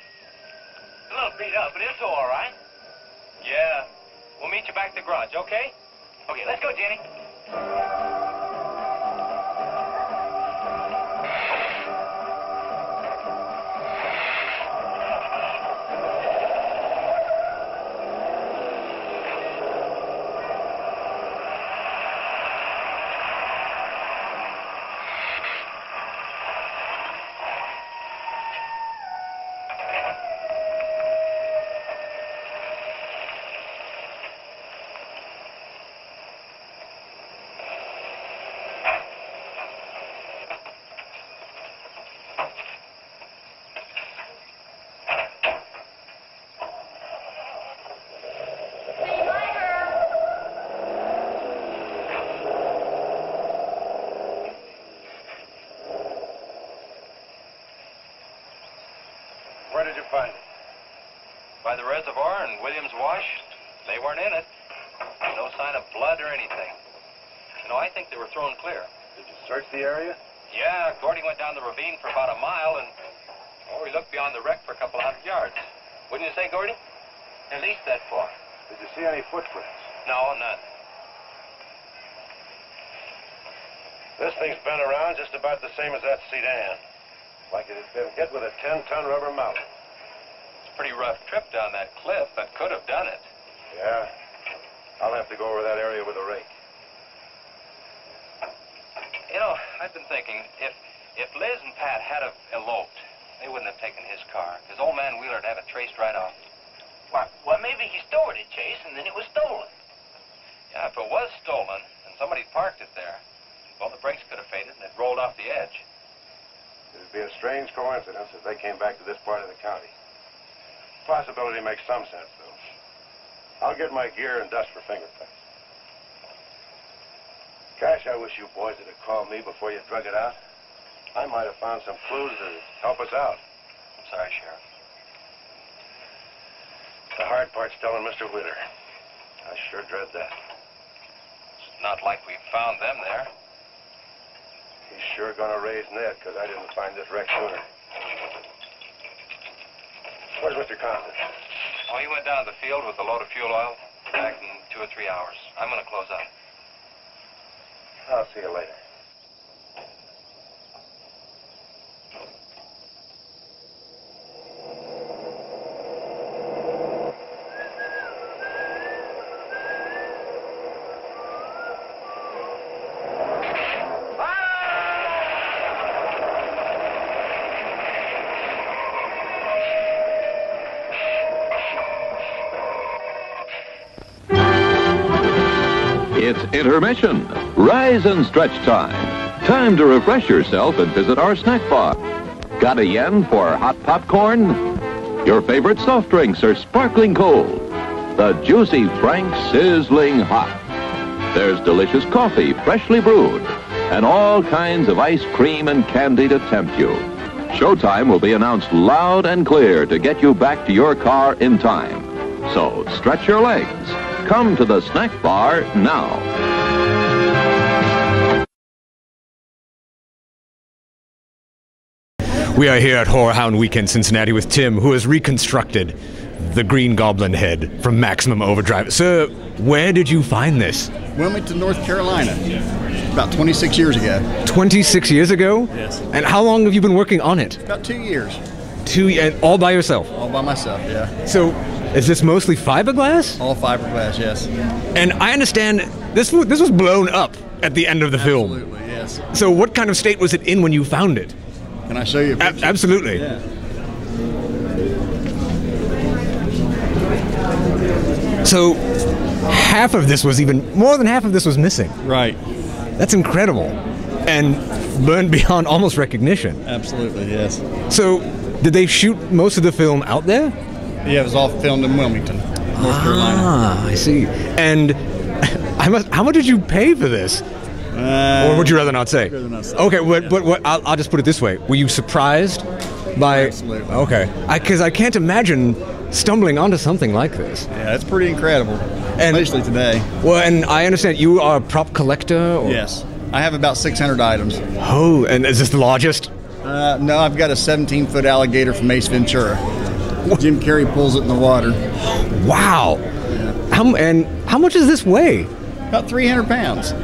Speaker 9: A little beat up, but it's all right. Yeah. We'll meet you back at the garage, okay? Okay, let's go, Jenny.
Speaker 8: Where did you find it?
Speaker 5: By the reservoir and Williams Wash. They weren't in it. No sign of blood or anything. You know, I think they were thrown clear.
Speaker 8: Did you search the area?
Speaker 5: Yeah, Gordy went down the ravine for about a mile and, we looked beyond the wreck for a couple 100 yards. Wouldn't you say, Gordy? At least that far.
Speaker 8: Did you see any footprints?
Speaker 5: No, none.
Speaker 8: This thing's been around just about the same as that sedan. Like it had been hit with a 10-ton rubber mallet.
Speaker 5: It's a pretty rough trip down that cliff, but could have done it.
Speaker 8: Yeah. I'll have to go over that area with a rake.
Speaker 5: You know, I've been thinking, if Liz and Pat had have eloped, they wouldn't have taken his car, because old man Wheeler'd have it traced right off.
Speaker 6: Well, maybe he stored it, Chase, and then it was stolen.
Speaker 5: Yeah, if it was stolen, and somebody parked it there, well, the brakes could have faded and it rolled off the edge.
Speaker 8: It'd be a strange coincidence if they came back to this part of the county. Possibility makes some sense, though. I'll get my gear and dust for fingerprints. Gosh, I wish you boys would have called me before you drug it out. I might have found some clues to help us out.
Speaker 5: I'm sorry, Sheriff.
Speaker 8: The hard part's telling Mr. Wheeler. I sure dread that.
Speaker 5: It's not like we found them there.
Speaker 8: He's sure gonna raise Ned, because I didn't find this wreck sooner. Where's Mr. Condon?
Speaker 5: Oh, he went down to the field with a load of fuel oil. Back in 2 or 3 hours. I'm gonna close up.
Speaker 8: I'll see you later.
Speaker 4: It's intermission. Rise and stretch time. Time to refresh yourself and visit our snack bar. Got a yen for hot popcorn? Your favorite soft drinks are sparkling cold. The juicy Frank sizzling hot. There's delicious coffee freshly brewed. And all kinds of ice cream and candy to tempt you. Showtime will be announced loud and clear to get you back to your car in time. So stretch your legs. Come to the snack bar now.
Speaker 1: We are here at Horror Hound Weekend Cincinnati with Tim, who has reconstructed the Green Goblin head from Maximum Overdrive. Sir, where did you find this?
Speaker 11: Wilmington, North Carolina, about 26 years ago.
Speaker 1: 26 years ago?
Speaker 11: Yes.
Speaker 1: And how long have you been working on it?
Speaker 11: About 2 years.
Speaker 1: And all by yourself?
Speaker 11: All by myself, yeah.
Speaker 1: So, is this mostly fiberglass?
Speaker 11: All fiberglass, yes.
Speaker 1: And I understand this was blown up at the end of the film.
Speaker 11: Absolutely, yes.
Speaker 1: So what kind of state was it in when you found it?
Speaker 11: Can I show you a picture?
Speaker 1: Absolutely.
Speaker 11: Yeah.
Speaker 1: So half of this was more than half of this was missing.
Speaker 11: Right.
Speaker 1: That's incredible. And burned beyond almost recognition.
Speaker 11: Absolutely, yes.
Speaker 1: So did they shoot most of the film out there?
Speaker 11: Yeah, it was all filmed in Wilmington, North Carolina.
Speaker 1: Ah, I see. And how much did you pay for this? Or would you rather not say?
Speaker 11: Rather not say.
Speaker 1: Okay, but I'll just put it this way. Were you surprised by...
Speaker 11: Absolutely.
Speaker 1: Okay. Because I can't imagine stumbling onto something like this.
Speaker 11: Yeah, it's pretty incredible, especially today.
Speaker 1: Well, and I understand you are a prop collector? Or?
Speaker 11: Yes. I have about 600 items.
Speaker 1: Oh, and is this the largest?
Speaker 11: No, I've got a 17-foot alligator from Ace Ventura. Jim Carrey pulls it in the water.
Speaker 1: Wow.
Speaker 11: Yeah.
Speaker 1: How much does this weigh?
Speaker 11: About 300 pounds.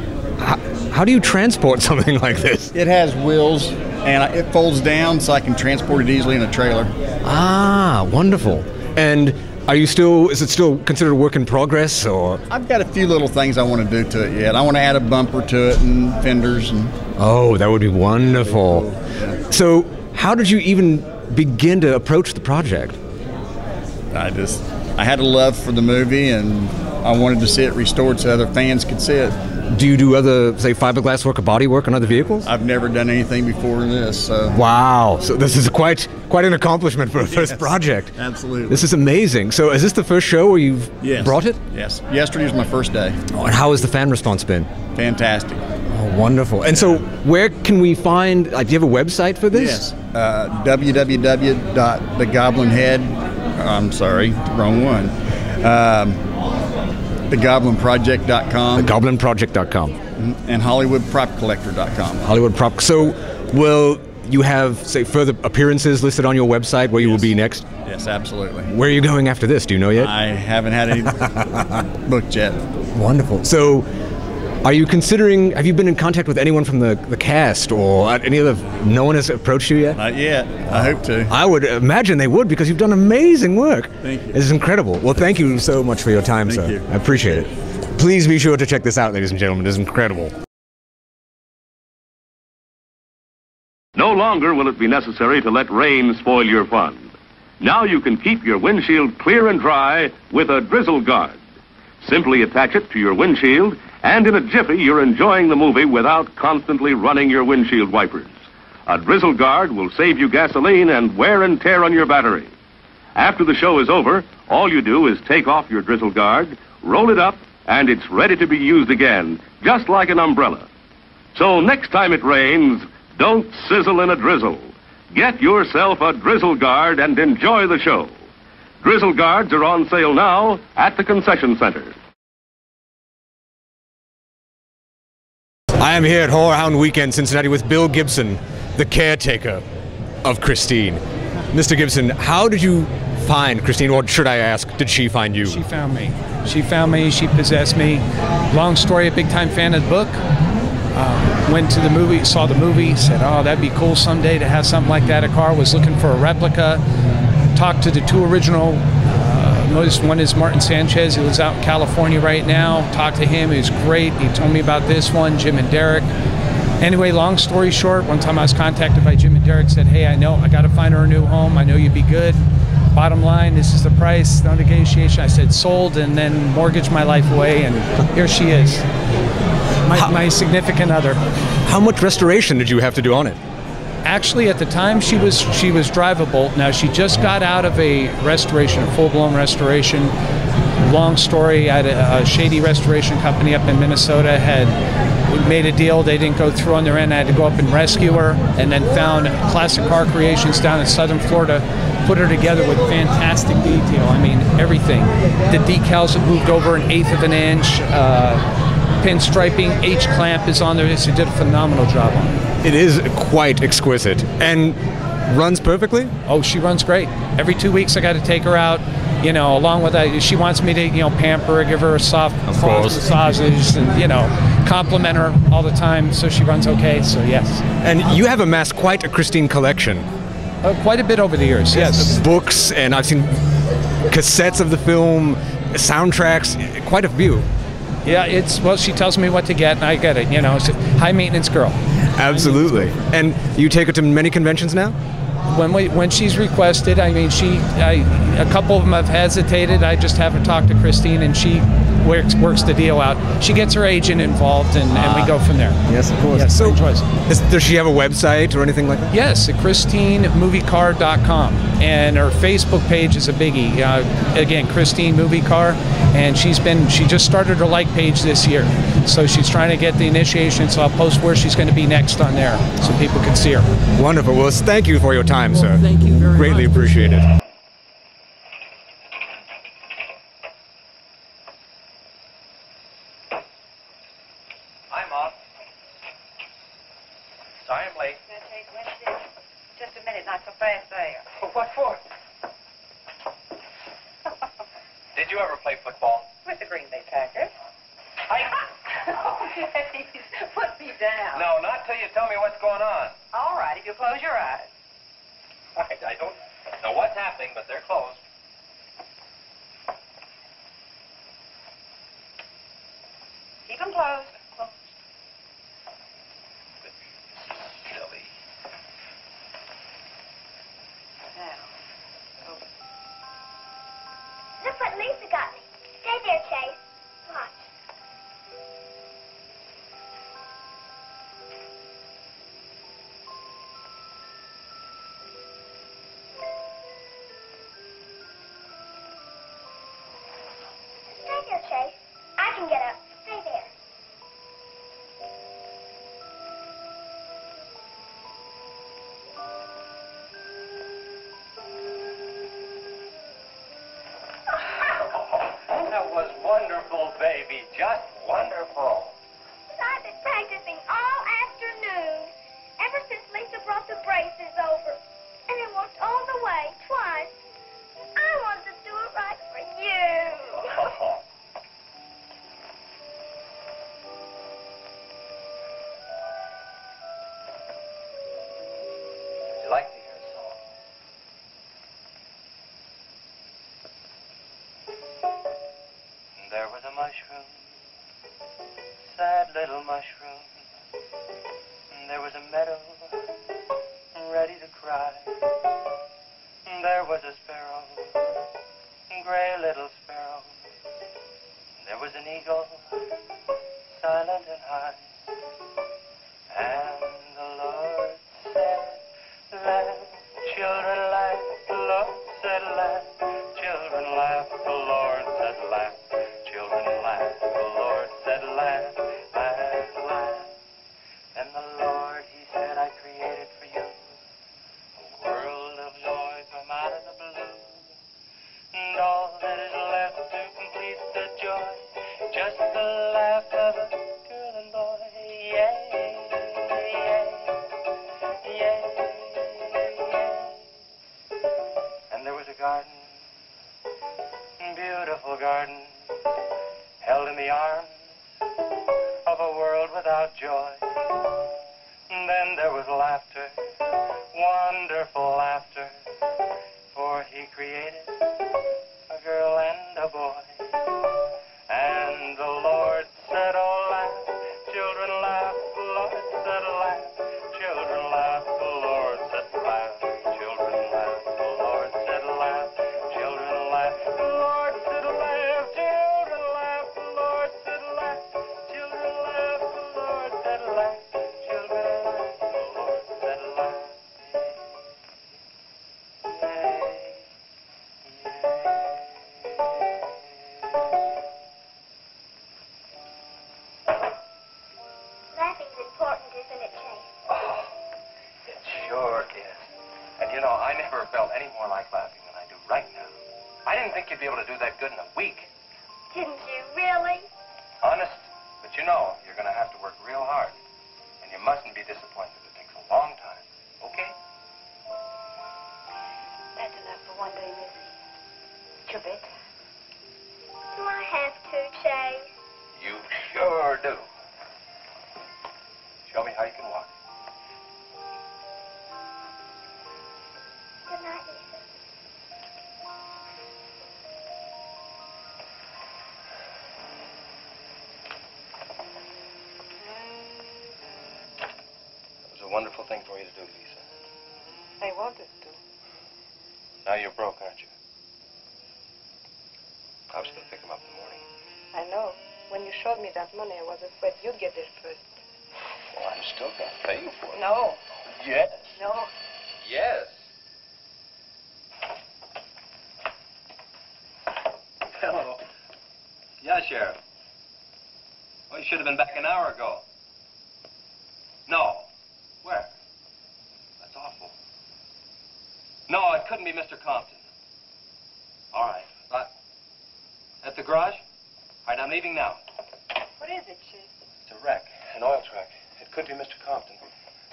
Speaker 1: How do you transport something like this?
Speaker 11: It has wheels, and it folds down so I can transport it easily in a trailer.
Speaker 1: Ah, wonderful. And is it still considered a work in progress, or?
Speaker 11: I've got a few little things I want to do to it yet. I want to add a bumper to it and fenders.
Speaker 1: Oh, that would be wonderful.
Speaker 11: Cool. Yeah.
Speaker 1: So how did you even begin to approach the project?
Speaker 11: I had a love for the movie, and I wanted to see it restored so other fans could see it.
Speaker 1: Do you do other, say, fiberglass work or body work on other vehicles?
Speaker 11: I've never done anything before this. So.
Speaker 1: Wow. So this is quite an accomplishment for a first project.
Speaker 11: Absolutely.
Speaker 1: This is amazing. So is this the first show where you've brought it?
Speaker 11: Yes. Yesterday was my first day.
Speaker 1: Oh, and how has the fan response been?
Speaker 11: Fantastic.
Speaker 1: Oh, wonderful. And so where can we find, do you have a website for this?
Speaker 11: Yes. www.thegoblinhead, I'm sorry, wrong one. TheGoblinProject.com.
Speaker 1: TheGoblinProject.com.
Speaker 11: And HollywoodPropCollector.com.
Speaker 1: Hollywood Prop. So will you have, say, further appearances listed on your website where you will be next?
Speaker 11: Yes, absolutely.
Speaker 1: Where are you going after this? Do you know yet?
Speaker 11: I haven't had any booked yet.
Speaker 1: Wonderful. So have you been in contact with anyone from the cast or any other, no one has approached you yet?
Speaker 11: Not yet. I hope to.
Speaker 1: I would imagine they would because you've done amazing work.
Speaker 11: Thank you.
Speaker 1: This is incredible. Well, thank you so much for your time, sir.
Speaker 11: Thank you.
Speaker 1: I appreciate it. Please be sure to check this out, ladies and gentlemen. It is incredible.
Speaker 4: No longer will it be necessary to let rain spoil your fun. Now you can keep your windshield clear and dry with a drizzle guard. Simply attach it to your windshield, and in a jiffy you're enjoying the movie without constantly running your windshield wipers. A drizzle guard will save you gasoline and wear and tear on your battery. After the show is over, all you do is take off your drizzle guard, roll it up, and it's ready to be used again, just like an umbrella. So next time it rains, don't sizzle in a drizzle. Get yourself a drizzle guard and enjoy the show. Drizzle guards are on sale now at the concession center.
Speaker 1: I am here at Horror Hound Weekend Cincinnati with Bill Gibson, the caretaker of Christine. Mr. Gibson, how did you find Christine, or should I ask, did she find you?
Speaker 12: She found me. She found me, she possessed me. Long story, a big time fan of the book. Went to the movie, saw the movie, said, oh, that'd be cool someday to have something like that. A car, was looking for a replica. Talked to the two original. Noticed one is Martin Sanchez. He lives out in California right now. Talked to him. He was great. He told me about this one, Jim and Derek. Anyway, long story short, one time I was contacted by Jim and Derek, said, hey, I know I got to find her a new home. I know you'd be good. Bottom line, this is the price, no negotiation. I said sold, and then mortgaged my life away, and here she is. My significant other.
Speaker 1: How much restoration did you have to do on it?
Speaker 12: Actually, at the time, she was drivable. Now, she just got out of a restoration, a full-blown restoration. Long story, I had a shady restoration company up in Minnesota had made a deal. They didn't go through on their end. I had to go up and rescue her, and then found Classic Car Creations down in southern Florida, put her together with fantastic detail. I mean, everything. The decals have moved over an eighth of an inch. Pinstriping, H-clamp is on there. They did a phenomenal job on it.
Speaker 1: It is quite exquisite. And runs perfectly?
Speaker 12: Oh, she runs great. Every 2 weeks I got to take her out, you know, along with that. She wants me to, you know, pamper her, give her a soft massages, and, you know, compliment her all the time, so she runs okay, so yes.
Speaker 1: And you have amassed quite a Christine collection.
Speaker 12: Quite a bit over the years, yes.
Speaker 1: Books, and I've seen cassettes of the film, soundtracks, quite a few.
Speaker 12: Yeah, it's, well, she tells me what to get, and I get it, you know. It's a high-maintenance girl.
Speaker 1: Absolutely. And you take her to many conventions now?
Speaker 12: When she's requested, I mean, a couple of them have hesitated. I just have her talk to Christine, and she works the deal out. She gets her agent involved, and we go from there.
Speaker 1: Yes, of course.
Speaker 12: Yes,
Speaker 1: so,
Speaker 12: choice.
Speaker 1: Does she have a website or anything like that?
Speaker 12: Yes, at ChristineMovieCar.com, and her Facebook page is a biggie. Again, Christine Movie Car, and she just started her like page this year, so she's trying to get the initiation. So I'll post where she's going to be next on there, so people can see her.
Speaker 1: Wonderful. Well, thank you for your time,
Speaker 12: well,
Speaker 1: sir.
Speaker 12: Thank you very much.
Speaker 1: Greatly appreciate it.
Speaker 5: Hi, Mom. Sorry I'm late.
Speaker 7: Just a minute, not so fast there.
Speaker 5: What for? Did you ever play football?
Speaker 7: With the Green Bay Packers. Oh, please, put me down.
Speaker 5: No, not till you tell me what's going on.
Speaker 7: All right, if you close your eyes.
Speaker 5: I don't know what's happening, but they're closed.
Speaker 7: Keep them closed.
Speaker 5: Silly.
Speaker 7: Now.
Speaker 13: Look what Lisa got me. Stay there, Chase. Watch. Stay there, Chase. I can get up. Stay there.
Speaker 5: That was wonderful, baby. Just wonderful.
Speaker 13: I've been practicing all afternoon. Ever since Lisa brought the braces over. And I walked all the way, twice. I wanted to do it right for you.
Speaker 5: Would you like to hear a song?
Speaker 10: There was a mushroom, sad little mushroom. There was a meadow, ready to cry. There was a sparrow, gray little sparrow. There was an eagle, silent and high. And the Lord said, laugh, children laugh. The Lord said, laugh, children laugh. The Lord said, laugh. Children laugh, the Lord said laugh, laugh, laugh. And the Lord, he said, I created for you a world of joy from out of the blue. And all that is left to complete the joy, just the laugh of a girl and boy. Yay, yay, yay, yay. And there was a garden, beautiful garden, held in the arms of a world without joy. And then there was laughter, wonderful laughter, for he created a girl and a boy. And the Lord said, oh, laugh, children laugh, the Lord said, laugh, children laugh, the Lord said, laugh, children laugh, the Lord said, laugh, children laugh, the Lord said, laugh, children laugh, the Lord said, laugh, children laugh, the Lord said, laugh, children laugh, the Lord said, laugh. Yay,
Speaker 5: felt any more like laughing than I do right now. I didn't think you'd be able to do that good in a week.
Speaker 13: Didn't you really?
Speaker 5: Honest. But you know, you're going to have to work real hard. And you mustn't be disappointed. It takes a long time. Okay?
Speaker 13: That's enough for one day, Missy. You bet. Do I have to, Chase?
Speaker 5: You sure do. Show me how you can walk.
Speaker 13: Good night, Lisa.
Speaker 5: It was a wonderful thing for you to do, Lisa.
Speaker 7: I wanted to.
Speaker 5: Now you're broke, aren't you? I was going to pick him up in the morning.
Speaker 7: I know. When you showed me that money, I was afraid you'd get it first.
Speaker 5: Well, I'm still going to pay you for it.
Speaker 7: No.
Speaker 5: Yes.
Speaker 7: No.
Speaker 5: Yes. Hello. Yeah, Sheriff. Well, you should have been back an hour ago. No. Where? That's awful. No, it couldn't be Mr. Compton. All right. At the garage? All right, I'm leaving now.
Speaker 7: What is it, Chase?
Speaker 5: It's a wreck, an oil truck. It could be Mr. Compton.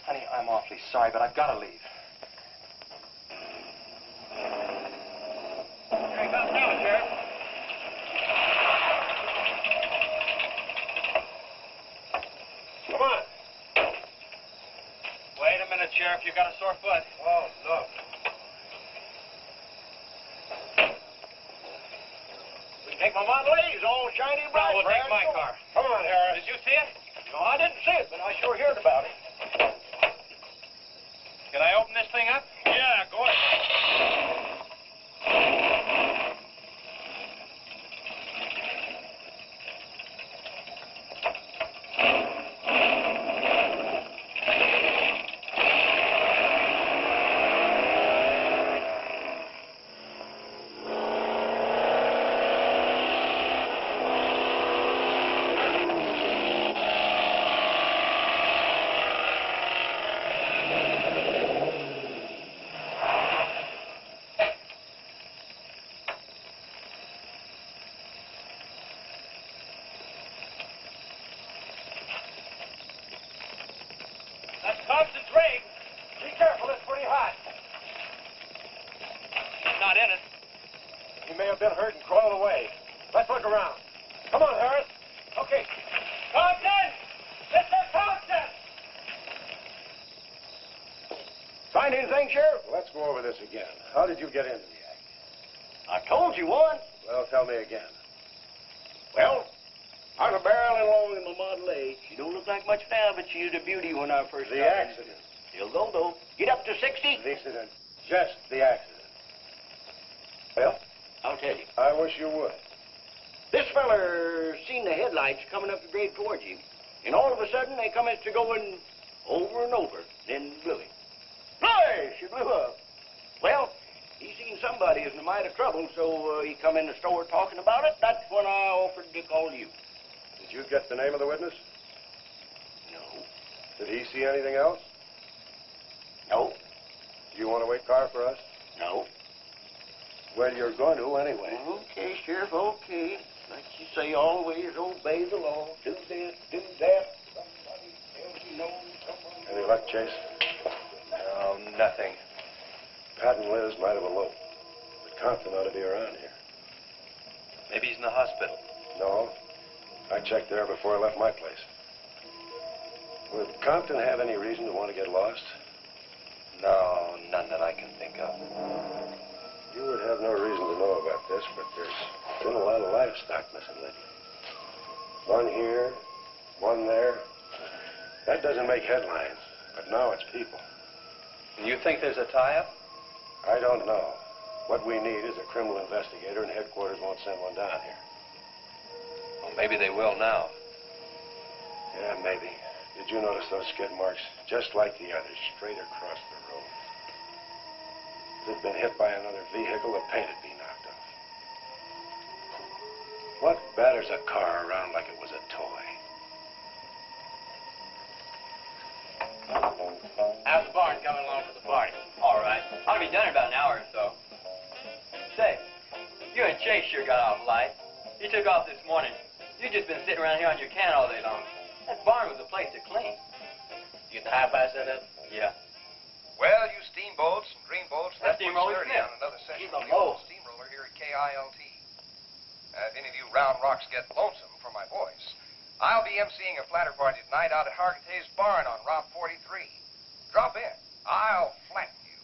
Speaker 5: Honey, I'm awfully sorry, but I've got to leave. Here he comes now, Sheriff.
Speaker 8: Come on.
Speaker 5: Wait a minute, Sheriff. You got a sore foot.
Speaker 8: Oh, no.
Speaker 6: Take my Model A, it's all shiny bright.
Speaker 5: No, we'll take my car.
Speaker 6: Come on, Harris.
Speaker 5: Did you see it?
Speaker 6: No, I didn't see it, but I sure heard about it.
Speaker 5: Can I open this thing up?
Speaker 6: Yeah, go ahead.
Speaker 5: Concentrate. Be careful, it's pretty hot. He's not in it.
Speaker 8: He may have been hurt and crawled away. Let's look around. Come on, Harris.
Speaker 5: Okay. Compton! Mr. Compton!
Speaker 6: Find anything, Sheriff?
Speaker 8: Let's go over this again. How did you get into the act?
Speaker 6: I told you once.
Speaker 8: Well, tell me again.
Speaker 6: Well, I was barreling along in my Model A. She don't look like much now, but she was a beauty when I first
Speaker 8: The
Speaker 6: started.
Speaker 8: accident.
Speaker 6: She'll go, though. Get up to 60.
Speaker 8: The accident. Just the accident.
Speaker 6: Well, I'll tell you.
Speaker 8: I wish you would.
Speaker 6: This feller seen the headlights coming up the grade towards him, and all of a sudden they come to going over and over, then blew him. Hey, she blew up. Well, he seen somebody was in a mite of trouble, so he come in the store talking about it. That's when I offered to call you.
Speaker 8: Did you get the name of the witness?
Speaker 6: No.
Speaker 8: Did he see anything else?
Speaker 6: No.
Speaker 8: Do you want to wait car for us?
Speaker 6: No.
Speaker 8: Well, you're going to anyway.
Speaker 6: Okay, Sheriff, okay. Like you say, always obey the law. Do this, do that. Somebody tells you no, someone...
Speaker 8: Any luck, Chase?
Speaker 5: No, nothing.
Speaker 8: Pat and Liz might have eloped, but Compton ought to be around here.
Speaker 5: Maybe he's in the hospital.
Speaker 8: No. I checked there before I left my place. Would Compton have any reason to want to get lost?
Speaker 5: No, none that I can think of.
Speaker 8: You would have no reason to know about this, but there's been a lot of livestock missing lately. One here, one there. That doesn't make headlines, but now it's people.
Speaker 5: You think there's a tie-up?
Speaker 8: I don't know. What we need is a criminal investigator, and headquarters won't send one down here.
Speaker 5: Well, maybe they will now.
Speaker 8: Yeah, maybe. Did you notice those skid marks? Just like the others, straight across the road. If it had been hit by another vehicle, the paint would be knocked off. What batters a car around like it was a toy?
Speaker 5: How's the barn coming along for the party? All right. Ought to be done in about an hour or so. Say, you and Chase sure got off light. You took off this morning. You just been sitting around here on your can all day long. That barn was a place to clean. You get the hi-fi set up? Yeah.
Speaker 9: Well, you steamboats and dreamboats,
Speaker 5: That's
Speaker 9: that's
Speaker 5: Steamroller
Speaker 9: sturdy
Speaker 5: Smith.
Speaker 9: on another session
Speaker 5: He's a
Speaker 9: of the old
Speaker 5: low.
Speaker 9: steamroller here at KILT. If any of you round rocks get lonesome for my voice, I'll be emceeing a flatter party tonight out at Hargitay's barn on Route 43. Drop in. I'll flatten you.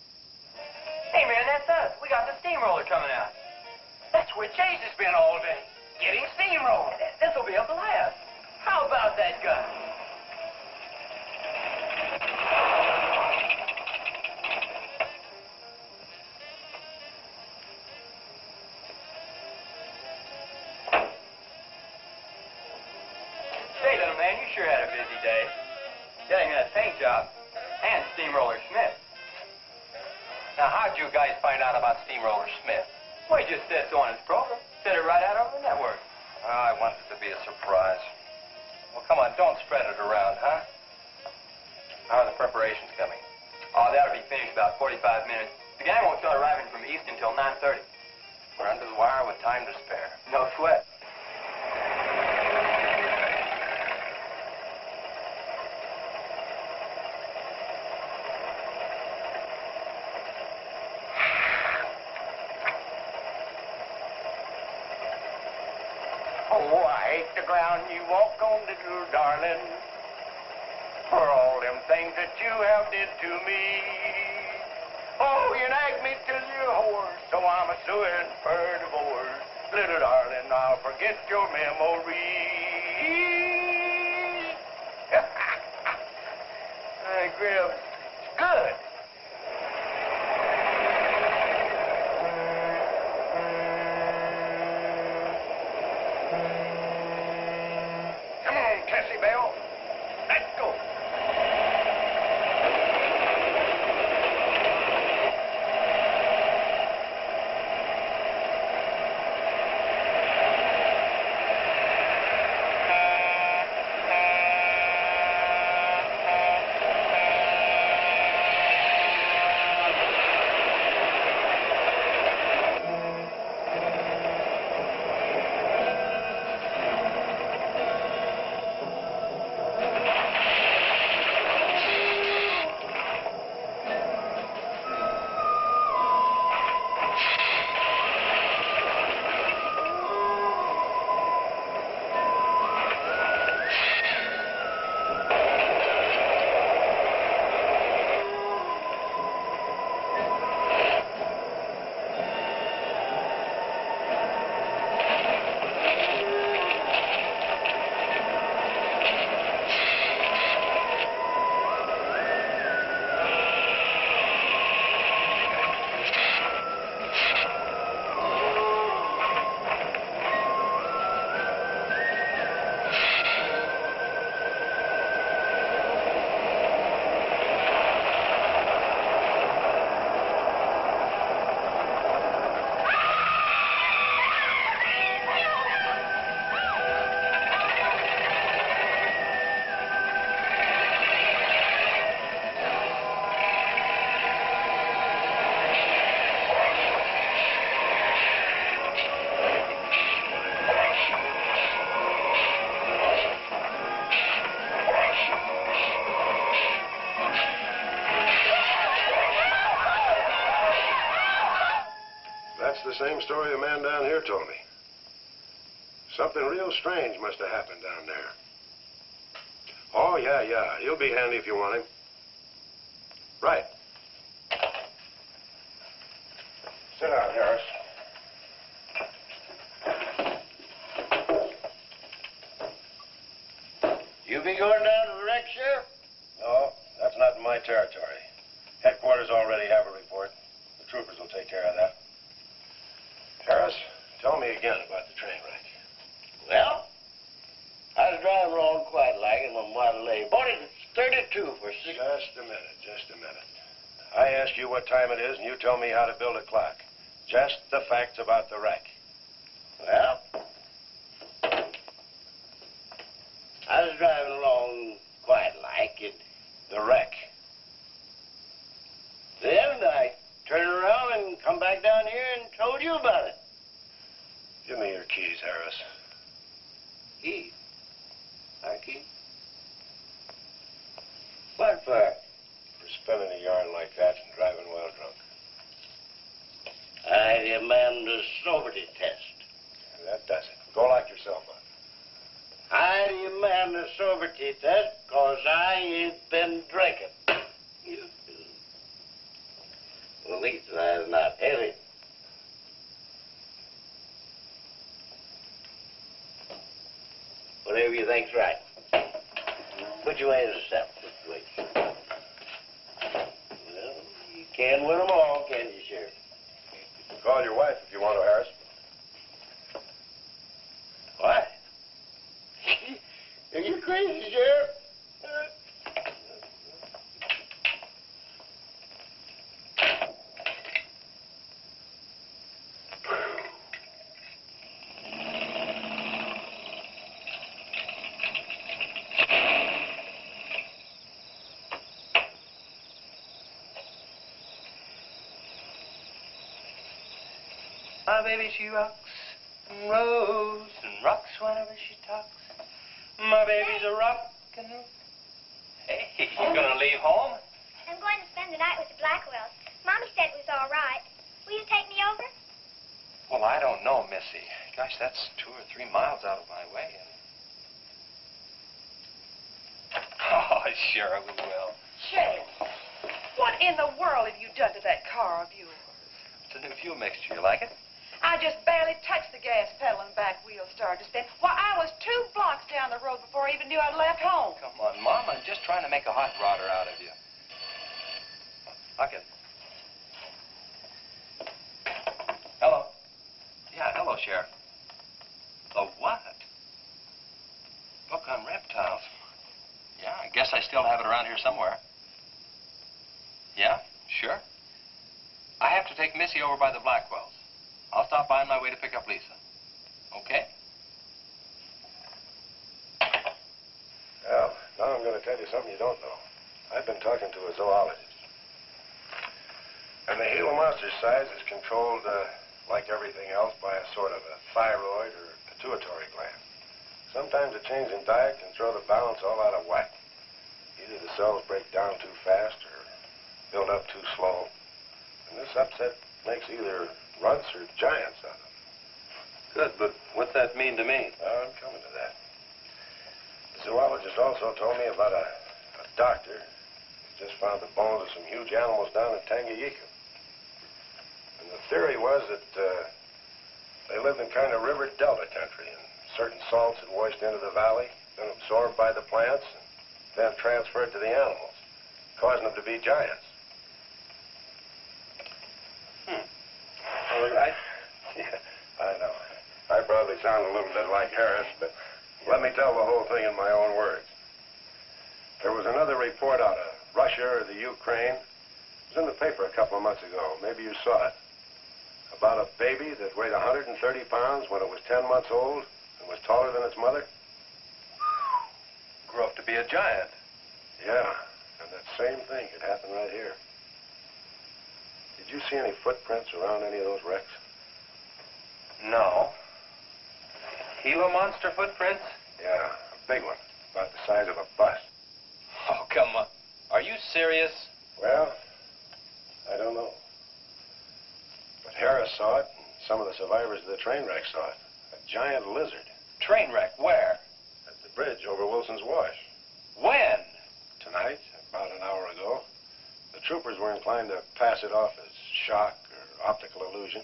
Speaker 5: Hey, man, that's us. We got the steamroller coming out. That's where Chase has been all day, getting steamrolled. This'll be a blast. How about that gun? Say, little man, you sure had a busy day. Getting that paint job and Steamroller Smith. Now, how'd you guys find out about Steamroller Smith? Well, he just said so on his program. Said it right out over the network.
Speaker 9: I wanted it to be a surprise. Well, come on, don't spread it around, huh? How are the preparations coming?
Speaker 5: Oh, that'll be finished about 45 minutes. The gang won't start arriving from east until 9:30.
Speaker 9: We're under the wire with time to spare.
Speaker 5: No sweat.
Speaker 6: Oh, I hate the ground you walk on, little darling, for all them things that you have did to me. Oh, you nag me till you're hoarse, so I'm a suing for divorce. Little darling, I'll forget your memory. Hey, Grim, it's good. Come on, Tessie Bell. Let's go.
Speaker 8: That's the same story a man down here told me. Something real strange must have happened down there. Oh, yeah. He'll be handy if you want him. Right. Sit down, Harris.
Speaker 6: You be going down to the wreck, Sheriff?
Speaker 8: No, that's not in my territory. Headquarters already have a report. The troopers will take care of that. Harris, tell me again about the train wreck.
Speaker 6: Well, I was driving along quite like in my Model A. Bought it at 32 for $6.
Speaker 8: Just a minute. I asked you what time it is, and you tell me how to build a clock. Just the facts about the wreck.
Speaker 6: Well, I was driving along quite like it.
Speaker 8: The wreck.
Speaker 6: Then I turned around and come back down here and told you about it.
Speaker 8: Give me your keys, Harris.
Speaker 6: Keys? My keys? What for?
Speaker 8: For spinning a yarn like that and driving well drunk.
Speaker 6: I demand a sobriety test.
Speaker 8: Yeah, that does it. Go lock yourself up.
Speaker 6: I demand a sobriety test because I ain't been drinking. At least that's not heavy. Whatever you think's right. Put your way to the step. Put your way. Well, you can't win them all, can you, Sheriff?
Speaker 8: Call your wife if you want to, Harris.
Speaker 6: What? Are you crazy, Sheriff?
Speaker 10: My baby, she rocks and rolls and rocks whenever she talks. My baby's a rockin'. Hey, you gonna leave home?
Speaker 13: I'm going to spend the night with the Blackwells. Mommy said it was all right. Will you take me over?
Speaker 9: Well, I don't know, Missy. Gosh, that's 2 or 3 miles out of my way. Oh, sure we will.
Speaker 7: Sheriff, what in the world have you done to that car of yours?
Speaker 9: It's a new fuel mixture. You like it?
Speaker 7: I just barely touched the gas pedal and back wheel started to spin. Why, I was 2 blocks down the road before I even knew I'd left home.
Speaker 9: Come on, Mom. I'm just trying to make a hot rodder out of you. Look it. Hello. Yeah, hello, Sheriff. The what? Book on reptiles. Yeah, I guess I still have it around here somewhere. Yeah, sure. I have to take Missy over by the Blackwells. I'll stop by on my way to pick up Lisa. Okay?
Speaker 8: Well, now I'm going to tell you something you don't know. I've been talking to a zoologist. And the Gila Monster size is controlled, like everything else, by a sort of a thyroid or pituitary gland. Sometimes a change in diet can throw the balance all out of whack. Either the cells break down too fast or build up too slow. And this upset makes either runts or giants out of them.
Speaker 5: Good, but what's that mean to me?
Speaker 8: I'm coming to that. The zoologist also told me about a doctor who just found the bones of some huge animals down in Tanganyika. And the theory was that they lived in kind of river delta country, and certain salts had washed into the valley, been absorbed by the plants, and then transferred to the animals, causing them to be giants. Yeah, I know. I probably sound a little bit like Harris, but let me tell the whole thing in my own words. There was another report out of Russia or the Ukraine. It was in the paper a couple of months ago. Maybe you saw it. About a baby that weighed 130 pounds when it was 10 months old and was taller than its mother.
Speaker 5: Grew up to be a giant.
Speaker 8: Yeah, and that same thing could happen right here. Did you see any footprints around any of those wrecks?
Speaker 5: No. Gila Monster footprints?
Speaker 8: Yeah, a big one, about the size of a bus.
Speaker 5: Oh, come on. Are you serious?
Speaker 8: Well, I don't know. But Harris saw it, and some of the survivors of the train wreck saw it. A giant lizard.
Speaker 5: Train wreck? Where?
Speaker 8: At the bridge over Wilson's Wash.
Speaker 5: When?
Speaker 8: Tonight, about an hour ago. The troopers were inclined to pass it off as shock or optical illusion.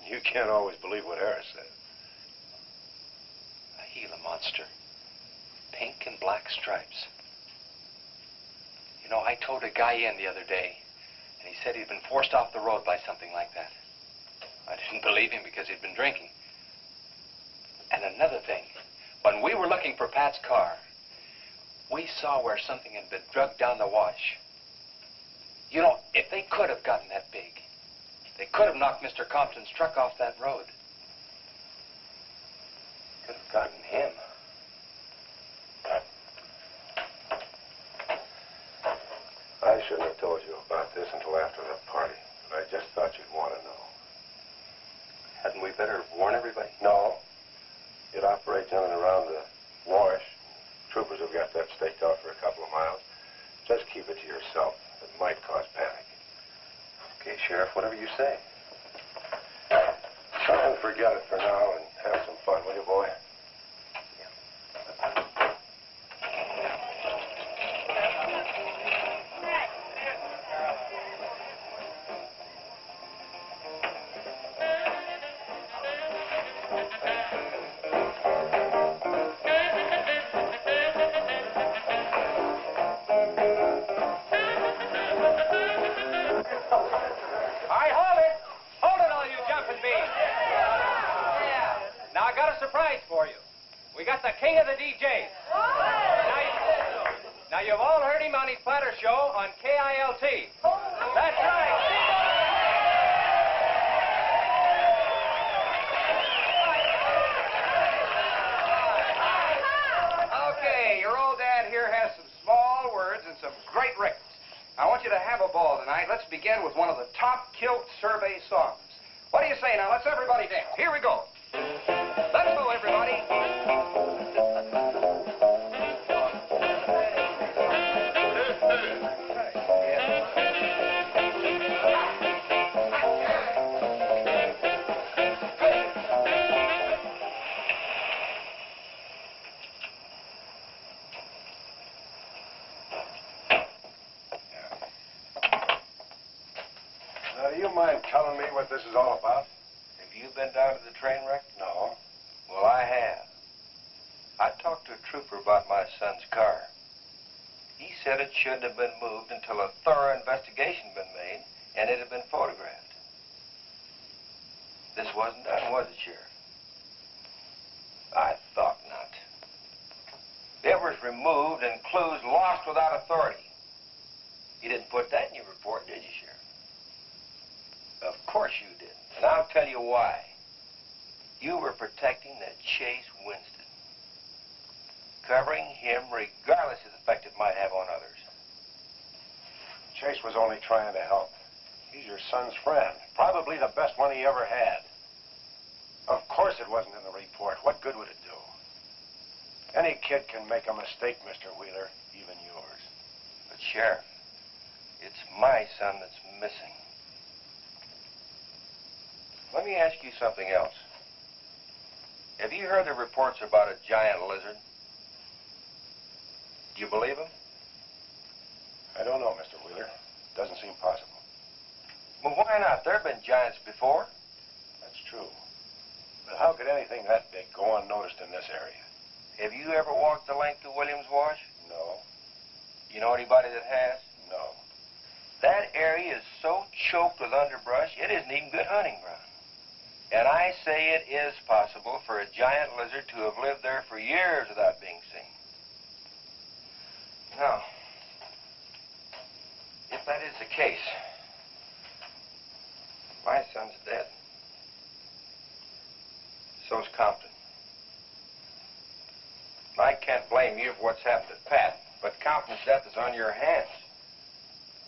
Speaker 8: You can't always believe what Harris said.
Speaker 9: A Gila Monster. Pink and black stripes. You know, I towed a guy in the other day, and he said he'd been forced off the road by something like that. I didn't believe him because he'd been drinking. And another thing, when we were looking for Pat's car, we saw where something had been drugged down the wash. You know, if they could have gotten that big, they could have knocked Mr. Compton's truck off that road. Could have gotten him.
Speaker 8: I shouldn't have told you about this until after whatever you say. Try and forget it for now and have some fun, will you, boy?
Speaker 9: For you. We got the king of the DJs. Now you've all heard him on his platter show on KILT. That's right. Okay, your old dad here has some small words and some great records. I want you to have a ball tonight. Let's begin with one of the top Kilt survey songs. What do you say now? Let's everybody dance. Here we go. Let's go, everybody.
Speaker 8: Now, do you mind telling me what this is all about?
Speaker 5: Have you been down to the train wreck?
Speaker 8: No.
Speaker 5: Well, I have. I talked to a trooper about my son's car. He said it shouldn't have been moved until a thorough investigation had been made and it had been photographed. This wasn't done, was it, Sheriff? I thought not. It was removed and clues lost without authority. You didn't put that in your report, did you, Sheriff? Of course you didn't. And I'll tell you why. You were protecting that Chase Winston. Covering him regardless of the effect it might have on others.
Speaker 8: Chase was only trying to help. He's your son's friend. Probably the best one he ever had. Of course it wasn't in the report. What good would it do? Any kid can make a mistake, Mr. Wheeler, even yours.
Speaker 5: But, Sheriff, it's my son that's missing. Let me ask you something else. Have you heard the reports about a giant lizard? Do you believe them?
Speaker 8: I don't know, Mr. Wheeler. Doesn't seem possible.
Speaker 5: Well, why not? There have been giants before.
Speaker 8: That's true. But how could anything that big go unnoticed in this area?
Speaker 5: Have you ever walked the length of Williams Wash?
Speaker 8: No.
Speaker 5: You know anybody that has?
Speaker 8: No.
Speaker 5: That area is so choked with underbrush, it isn't even good hunting ground. And I say it is possible for a giant lizard to have lived there for years without being seen. Now, if that is the case, my son's dead. So's Compton. I can't blame you for what's happened to Pat, but Compton's death is on your hands.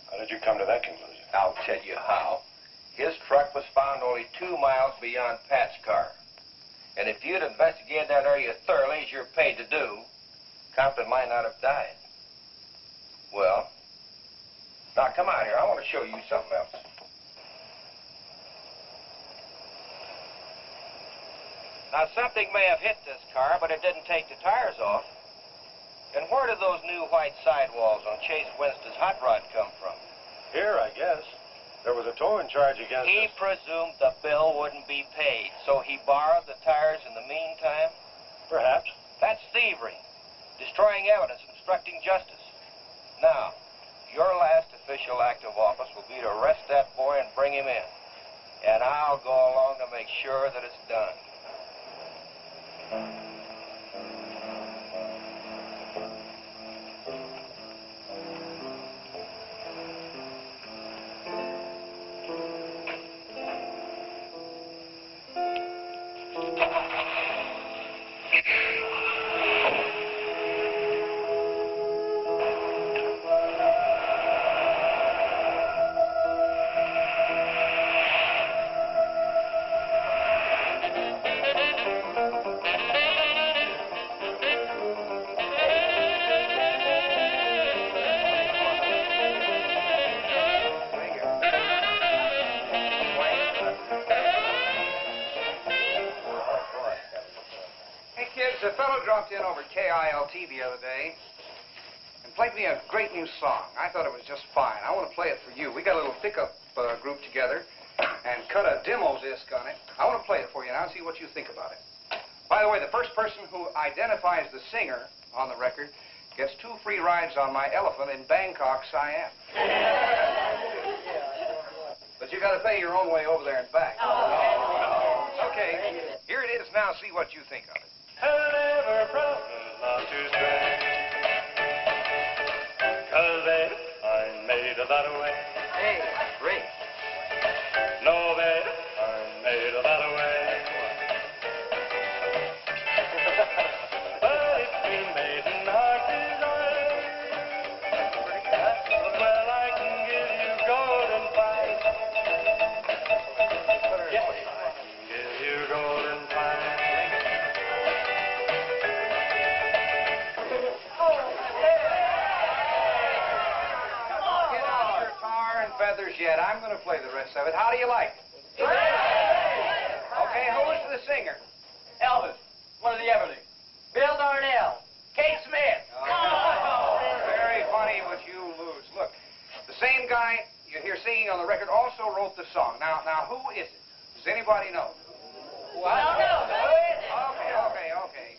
Speaker 8: How did you come to that conclusion?
Speaker 5: I'll tell you how. His truck was found only 2 miles beyond Pat's car. And if you'd investigated that area thoroughly, as you're paid to do, Compton might not have died. Well, now come out here. I want to show you something else. Now, something may have hit this car, but it didn't take the tires off. And where did those new white sidewalls on Chase Winston's hot rod come from?
Speaker 8: Here, I guess. There was a towing charge against
Speaker 5: He
Speaker 8: us.
Speaker 5: presumed the bill wouldn't be paid, so he borrowed the tires in the meantime?
Speaker 8: Perhaps.
Speaker 5: That's thievery, destroying evidence, obstructing justice. Now, your last official act of office will be to arrest that boy and bring him in. And I'll go along to make sure that it's done.
Speaker 9: a fellow dropped in over KILT the other day and played me a great new song. I thought it was just fine. I want to play it for you. We got a little pickup group together and cut a demo disc on it. I want to play it for you now and see what you think about it. By the way, the first person who identifies the singer on the record gets 2 free rides on my elephant in Bangkok, Siam. But you got to pay your own way over there and back. Okay, here it is now. See what you think of it.
Speaker 10: Never promise not to stray, 'cause babe, I'm made of that way.
Speaker 9: Hey, great.
Speaker 10: No, babe, I'm made of that way. But if you made an heart desire, well, I can give you golden fire. Give you golden fire.
Speaker 9: Get out your tar and feathers yet. I'm going to play the rest of it. How do you like it? Okay, who's the singer?
Speaker 6: Elvis, one of the Everly. Bill Darnell. Kate Smith.
Speaker 9: Very funny, but you lose. Look, the same guy you hear singing on the record also wrote the song. Now, who is it? Does anybody know? Okay.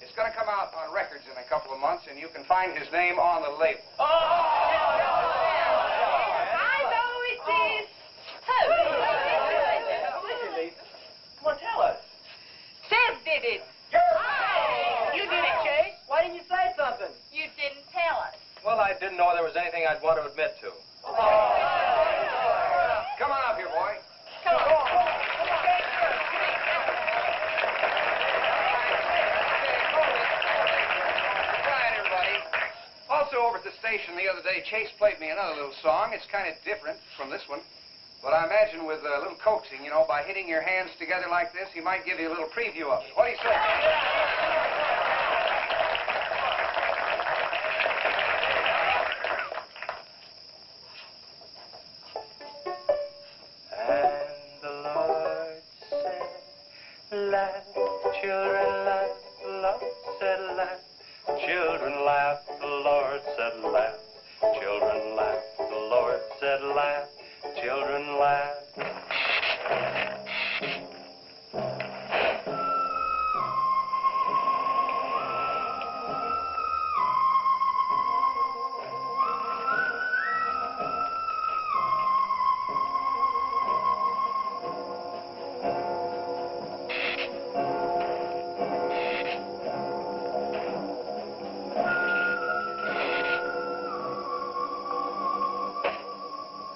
Speaker 9: It's going to come out on records in a couple of months, and you can find his name on the label.
Speaker 7: I know it is.
Speaker 6: Come on, tell us.
Speaker 7: Seb did it.
Speaker 6: You did it, Chase. Why didn't you say something?
Speaker 7: You didn't tell us.
Speaker 5: Well, I didn't know there was anything I'd want to admit to.
Speaker 9: Come on up here, boy.
Speaker 7: Come on.
Speaker 9: Quiet, everybody. Also, over at the station the other day, Chase played me another little song. It's kind of different from this one. But I imagine with a little coaxing, you know, by hitting your hands together like this, he might give you a little preview of it. What do you say?
Speaker 10: And the Lord said, laugh, children laugh, the Lord said, laugh, children laugh, the Lord said, laugh, children laugh, the Lord said, laugh, children laugh.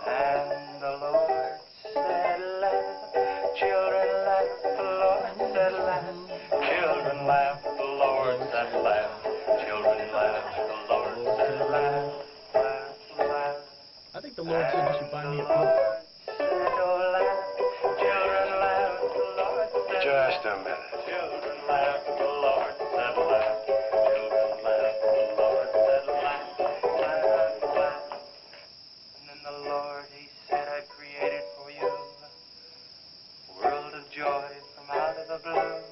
Speaker 10: And the Lord said, laugh, children laugh, the Lord said, laugh, children laugh, the Lord said, laugh, children laugh, the Lord said, laugh, laugh, laugh.
Speaker 11: I think the Lord said you should buy me a book.
Speaker 10: Children laugh, the Lord said,
Speaker 8: Just a minute.
Speaker 10: children laugh, the Lord said, laugh, children laugh, the Lord said, laugh, laugh, laugh. And then the Lord, he said, I created for you a world of joy from out of the blue.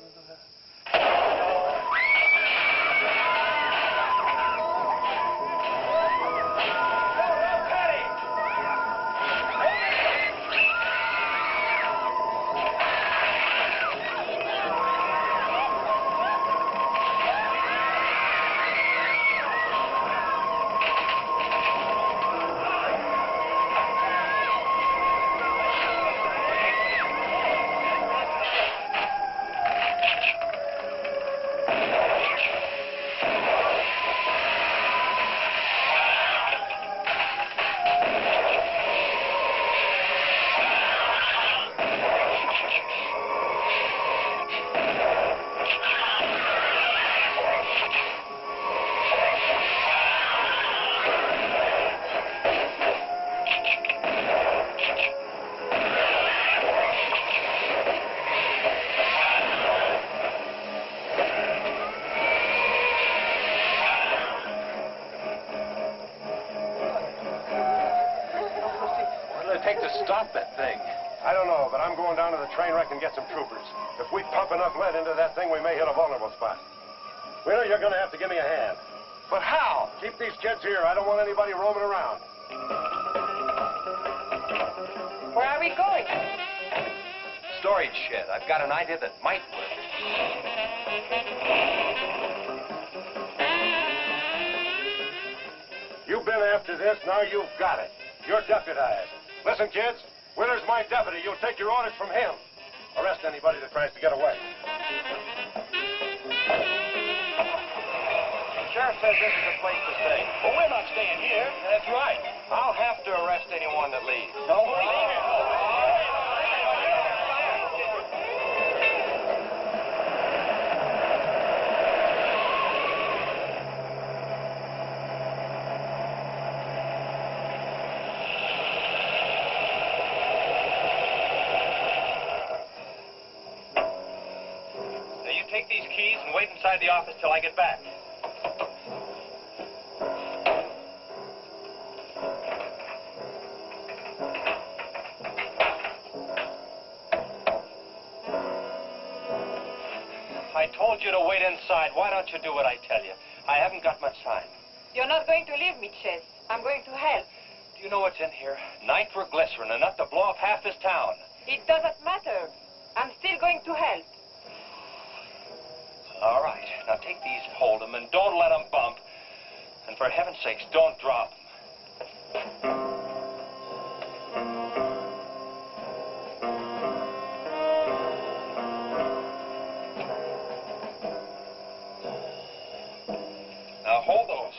Speaker 5: take to stop that thing?
Speaker 8: I don't know, but I'm going down to the train wreck and get some troopers. If we pump enough lead into that thing, we may hit a vulnerable spot. Wheeler, you're going to have to give me a hand.
Speaker 5: But how?
Speaker 8: Keep these kids here. I don't want anybody roaming around.
Speaker 7: Where are we going?
Speaker 5: Storage shed. I've got an idea that might work.
Speaker 8: You've been after this, now you've got it. You're deputized. Listen, kids, Wheeler's my deputy. You'll take your orders from him. Arrest anybody that tries to get away.
Speaker 5: The sheriff says this is a place to stay.
Speaker 6: Well, we're not staying here.
Speaker 5: That's right. I'll have to arrest anyone that leaves.
Speaker 6: No, leave it.
Speaker 5: Now, you take these keys and wait inside the office till I get back. I told you to wait inside. Why don't you do what I tell you? I haven't got much time.
Speaker 7: You're not going to leave me, Ches. I'm going to help.
Speaker 5: Do you know what's in here? Nitroglycerin, enough to blow up half this town.
Speaker 7: It doesn't matter. I'm still going to help.
Speaker 5: All right. Now take these, hold them, and don't let them bump. And for heaven's sakes, don't drop them. Now hold those.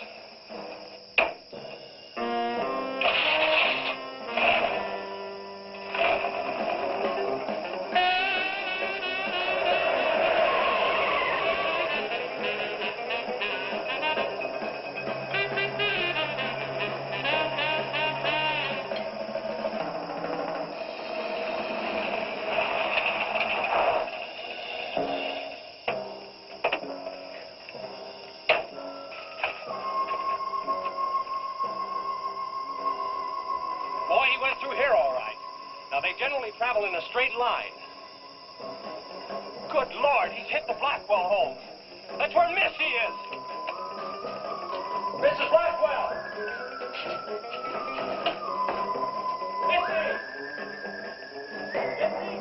Speaker 5: Boy, he went through here all right. Now, they generally travel in a straight line. Good Lord, he's hit the Blackwell home. That's where Missy is. Mrs. Blackwell! Missy! Missy!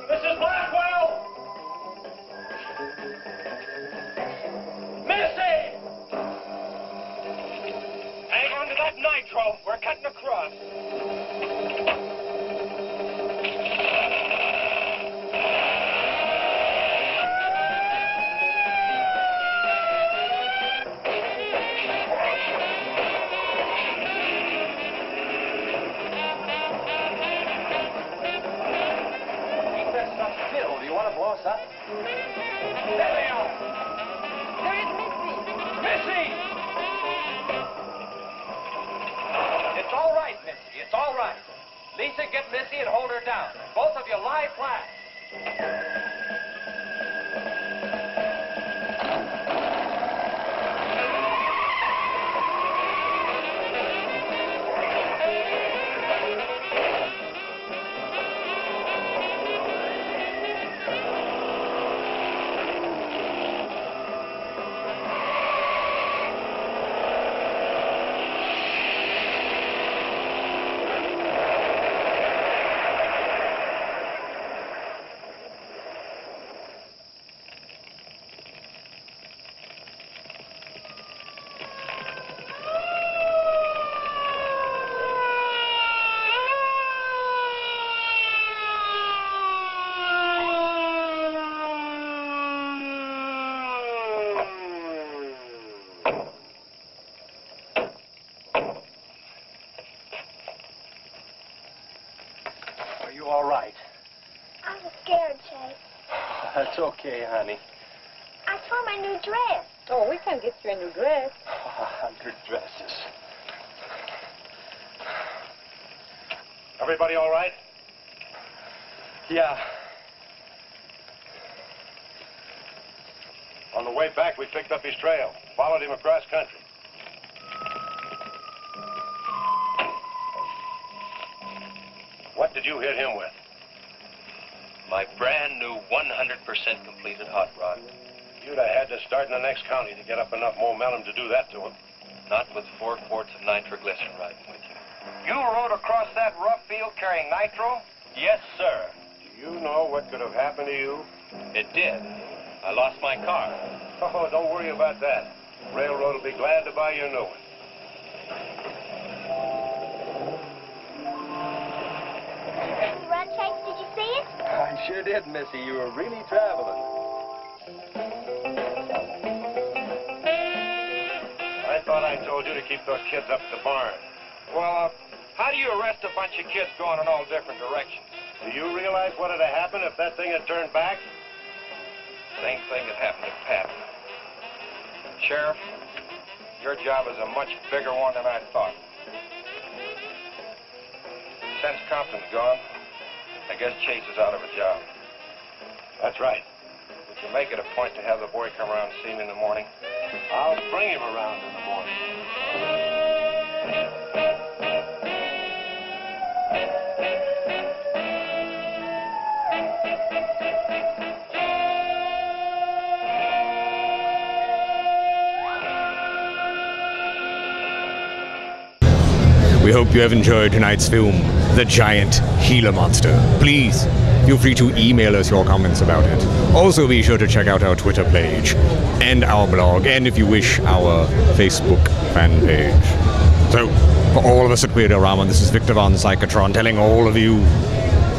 Speaker 5: Mrs. Blackwell! Missy! Hang on to that nitro. We're cutting across. Keep that stuff still. Do you want to blow us up? There they are.
Speaker 7: There is Missy.
Speaker 5: Missy! It's all right, Missy. It's all right. Lisa, get Missy and hold her down. Both of you lie flat. Are you all right?
Speaker 13: I was scared, Chase.
Speaker 5: That's okay, honey.
Speaker 13: I tore my new dress.
Speaker 7: Oh, we can get you a new dress.
Speaker 5: 100 dresses.
Speaker 8: Everybody all right?
Speaker 5: Yeah.
Speaker 8: On the way back, we picked up his trail. Followed him across country. What did you hit him with?
Speaker 5: My brand new 100% completed hot rod.
Speaker 8: You'd have had to start in the next county to get up enough momentum to do that to him.
Speaker 5: Not with 4 quarts of nitroglycerin riding with you.
Speaker 9: You rode across that rough field carrying nitro?
Speaker 5: Yes, sir.
Speaker 8: Do you know what could have happened to you?
Speaker 5: It did. I lost my car.
Speaker 8: Oh, don't worry about that. Railroad will be glad to buy you a new one.
Speaker 13: Run chase, did you see it?
Speaker 9: I sure did, Missy. You were really traveling.
Speaker 8: I thought I told you to keep those kids up at the barn.
Speaker 9: Well, how do you arrest a bunch of kids going in all different directions?
Speaker 8: Do you realize what would have happened if that thing had turned back?
Speaker 9: Same thing that happened to Pat. Sheriff, your job is a much bigger one than I thought. Since Compton's gone, I guess Chase is out of a job.
Speaker 8: That's right.
Speaker 9: Would you make it a point to have the boy come around and see me in the morning?
Speaker 8: I'll bring him around in the morning.
Speaker 1: We hope you have enjoyed tonight's film, The Giant Gila Monster. Please, feel free to email us your comments about it. Also, be sure to check out our Twitter page, and our blog, and if you wish, our Facebook fan page. So, for all of us at Weird-O-Rama, this is Victor von Psychotron telling all of you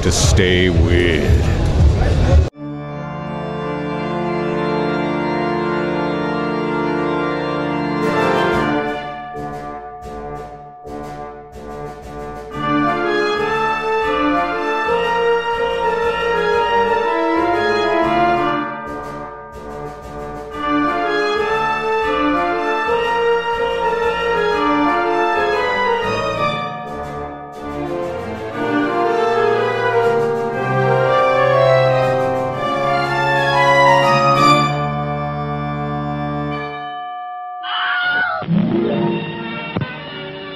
Speaker 1: to stay weird.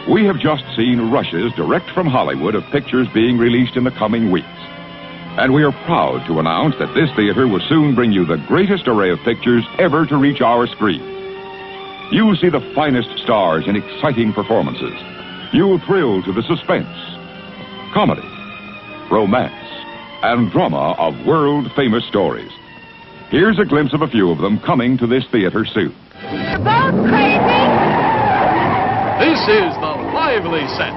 Speaker 14: We have just seen rushes direct from Hollywood of pictures being released in the coming weeks. And we are proud to announce that this theater will soon bring you the greatest array of pictures ever to reach our screen. You will see the finest stars in exciting performances. You will thrill to the suspense, comedy, romance, and drama of world-famous stories. Here's a glimpse of a few of them coming to this theater soon.
Speaker 13: You're both crazy!
Speaker 15: This is the lively set.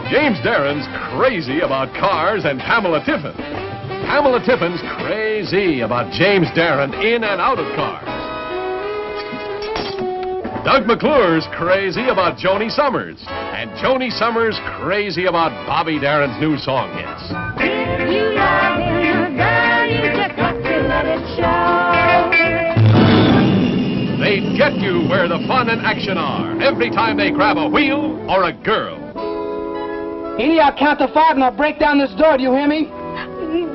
Speaker 15: James Darren's crazy about cars and Pamela Tiffin. Pamela Tiffin's crazy about James Darren in and out of cars. Doug McClure's crazy about Joni Summers. And Joni Summers crazy about Bobby Darin's new song hits.
Speaker 13: If you love him, girl, you just got to let it show.
Speaker 15: They get you where the fun and action are every time they grab a wheel or a girl.
Speaker 16: Edie, I'll count to 5 and I'll break down this door. Do you hear me?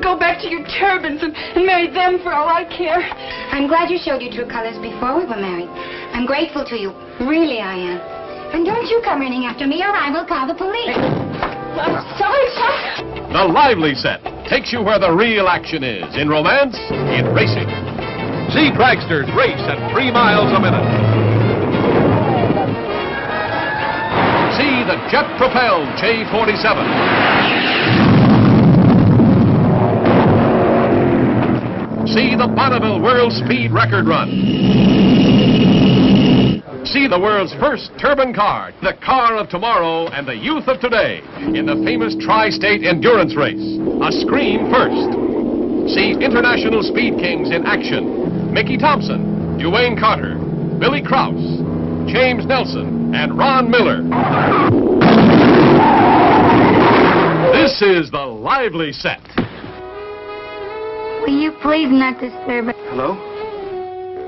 Speaker 17: Go back to your turbans and marry them for all I care.
Speaker 18: I'm glad you showed your true colors before we were married. I'm grateful to you. Really, I am. And don't you come running after me or I will call the police.
Speaker 17: I'm sorry, Chuck.
Speaker 15: The lively set takes you where the real action is in romance, in racing. See dragsters race at 3 miles a minute. See the jet-propelled J-47. See the Bonneville World Speed Record Run. See the world's first turbine car, the car of tomorrow and the youth of today, in the famous Tri-State Endurance Race. A screen first. See international speed kings in action. Mickey Thompson, Duane Carter, Billy Krause, James Nelson, and Ron Miller. This is the lively set.
Speaker 18: Will you please not disturb us?
Speaker 19: Hello?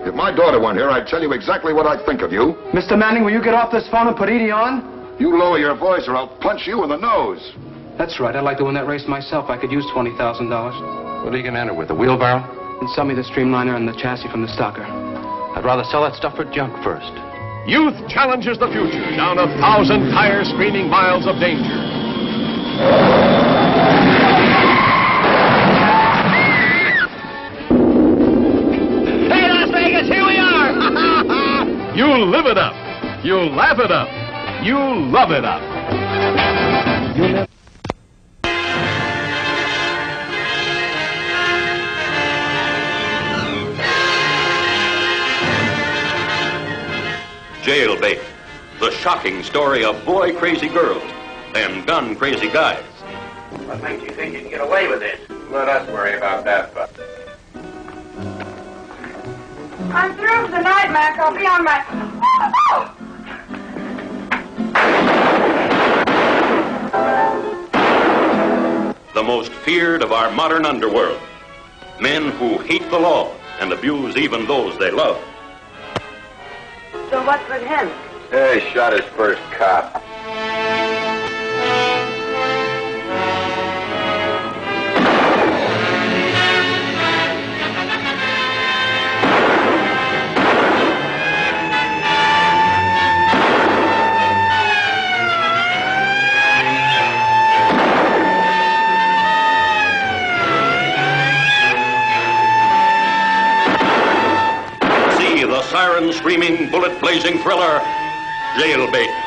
Speaker 19: If my daughter weren't here, I'd tell you exactly what I think of you.
Speaker 16: Mr. Manning, will you get off this phone and put Edie on?
Speaker 19: You lower your voice or I'll punch you in the nose.
Speaker 16: That's right. I'd like to win that race myself. I could use $20,000.
Speaker 9: What are you going to enter with, a wheelbarrow?
Speaker 16: And sell me the streamliner and the chassis from the stocker.
Speaker 9: I'd rather sell that stuff for junk first.
Speaker 15: Youth challenges the future down 1,000 tire-screening miles of danger. You'll live it up. You'll laugh it up. You'll love it up.
Speaker 20: Jailbait, the shocking story of boy-crazy girls and gun-crazy guys.
Speaker 6: What makes you think you can get away with this?
Speaker 5: Let us worry about that, Buck.
Speaker 7: I'm through for the night, Mac. I'll be on my...
Speaker 20: The most feared of our modern underworld. Men who hate the law and abuse even those they love.
Speaker 7: So what's with him?
Speaker 5: He shot his first cop.
Speaker 20: The siren-screaming, bullet-blazing thriller, Jailbait.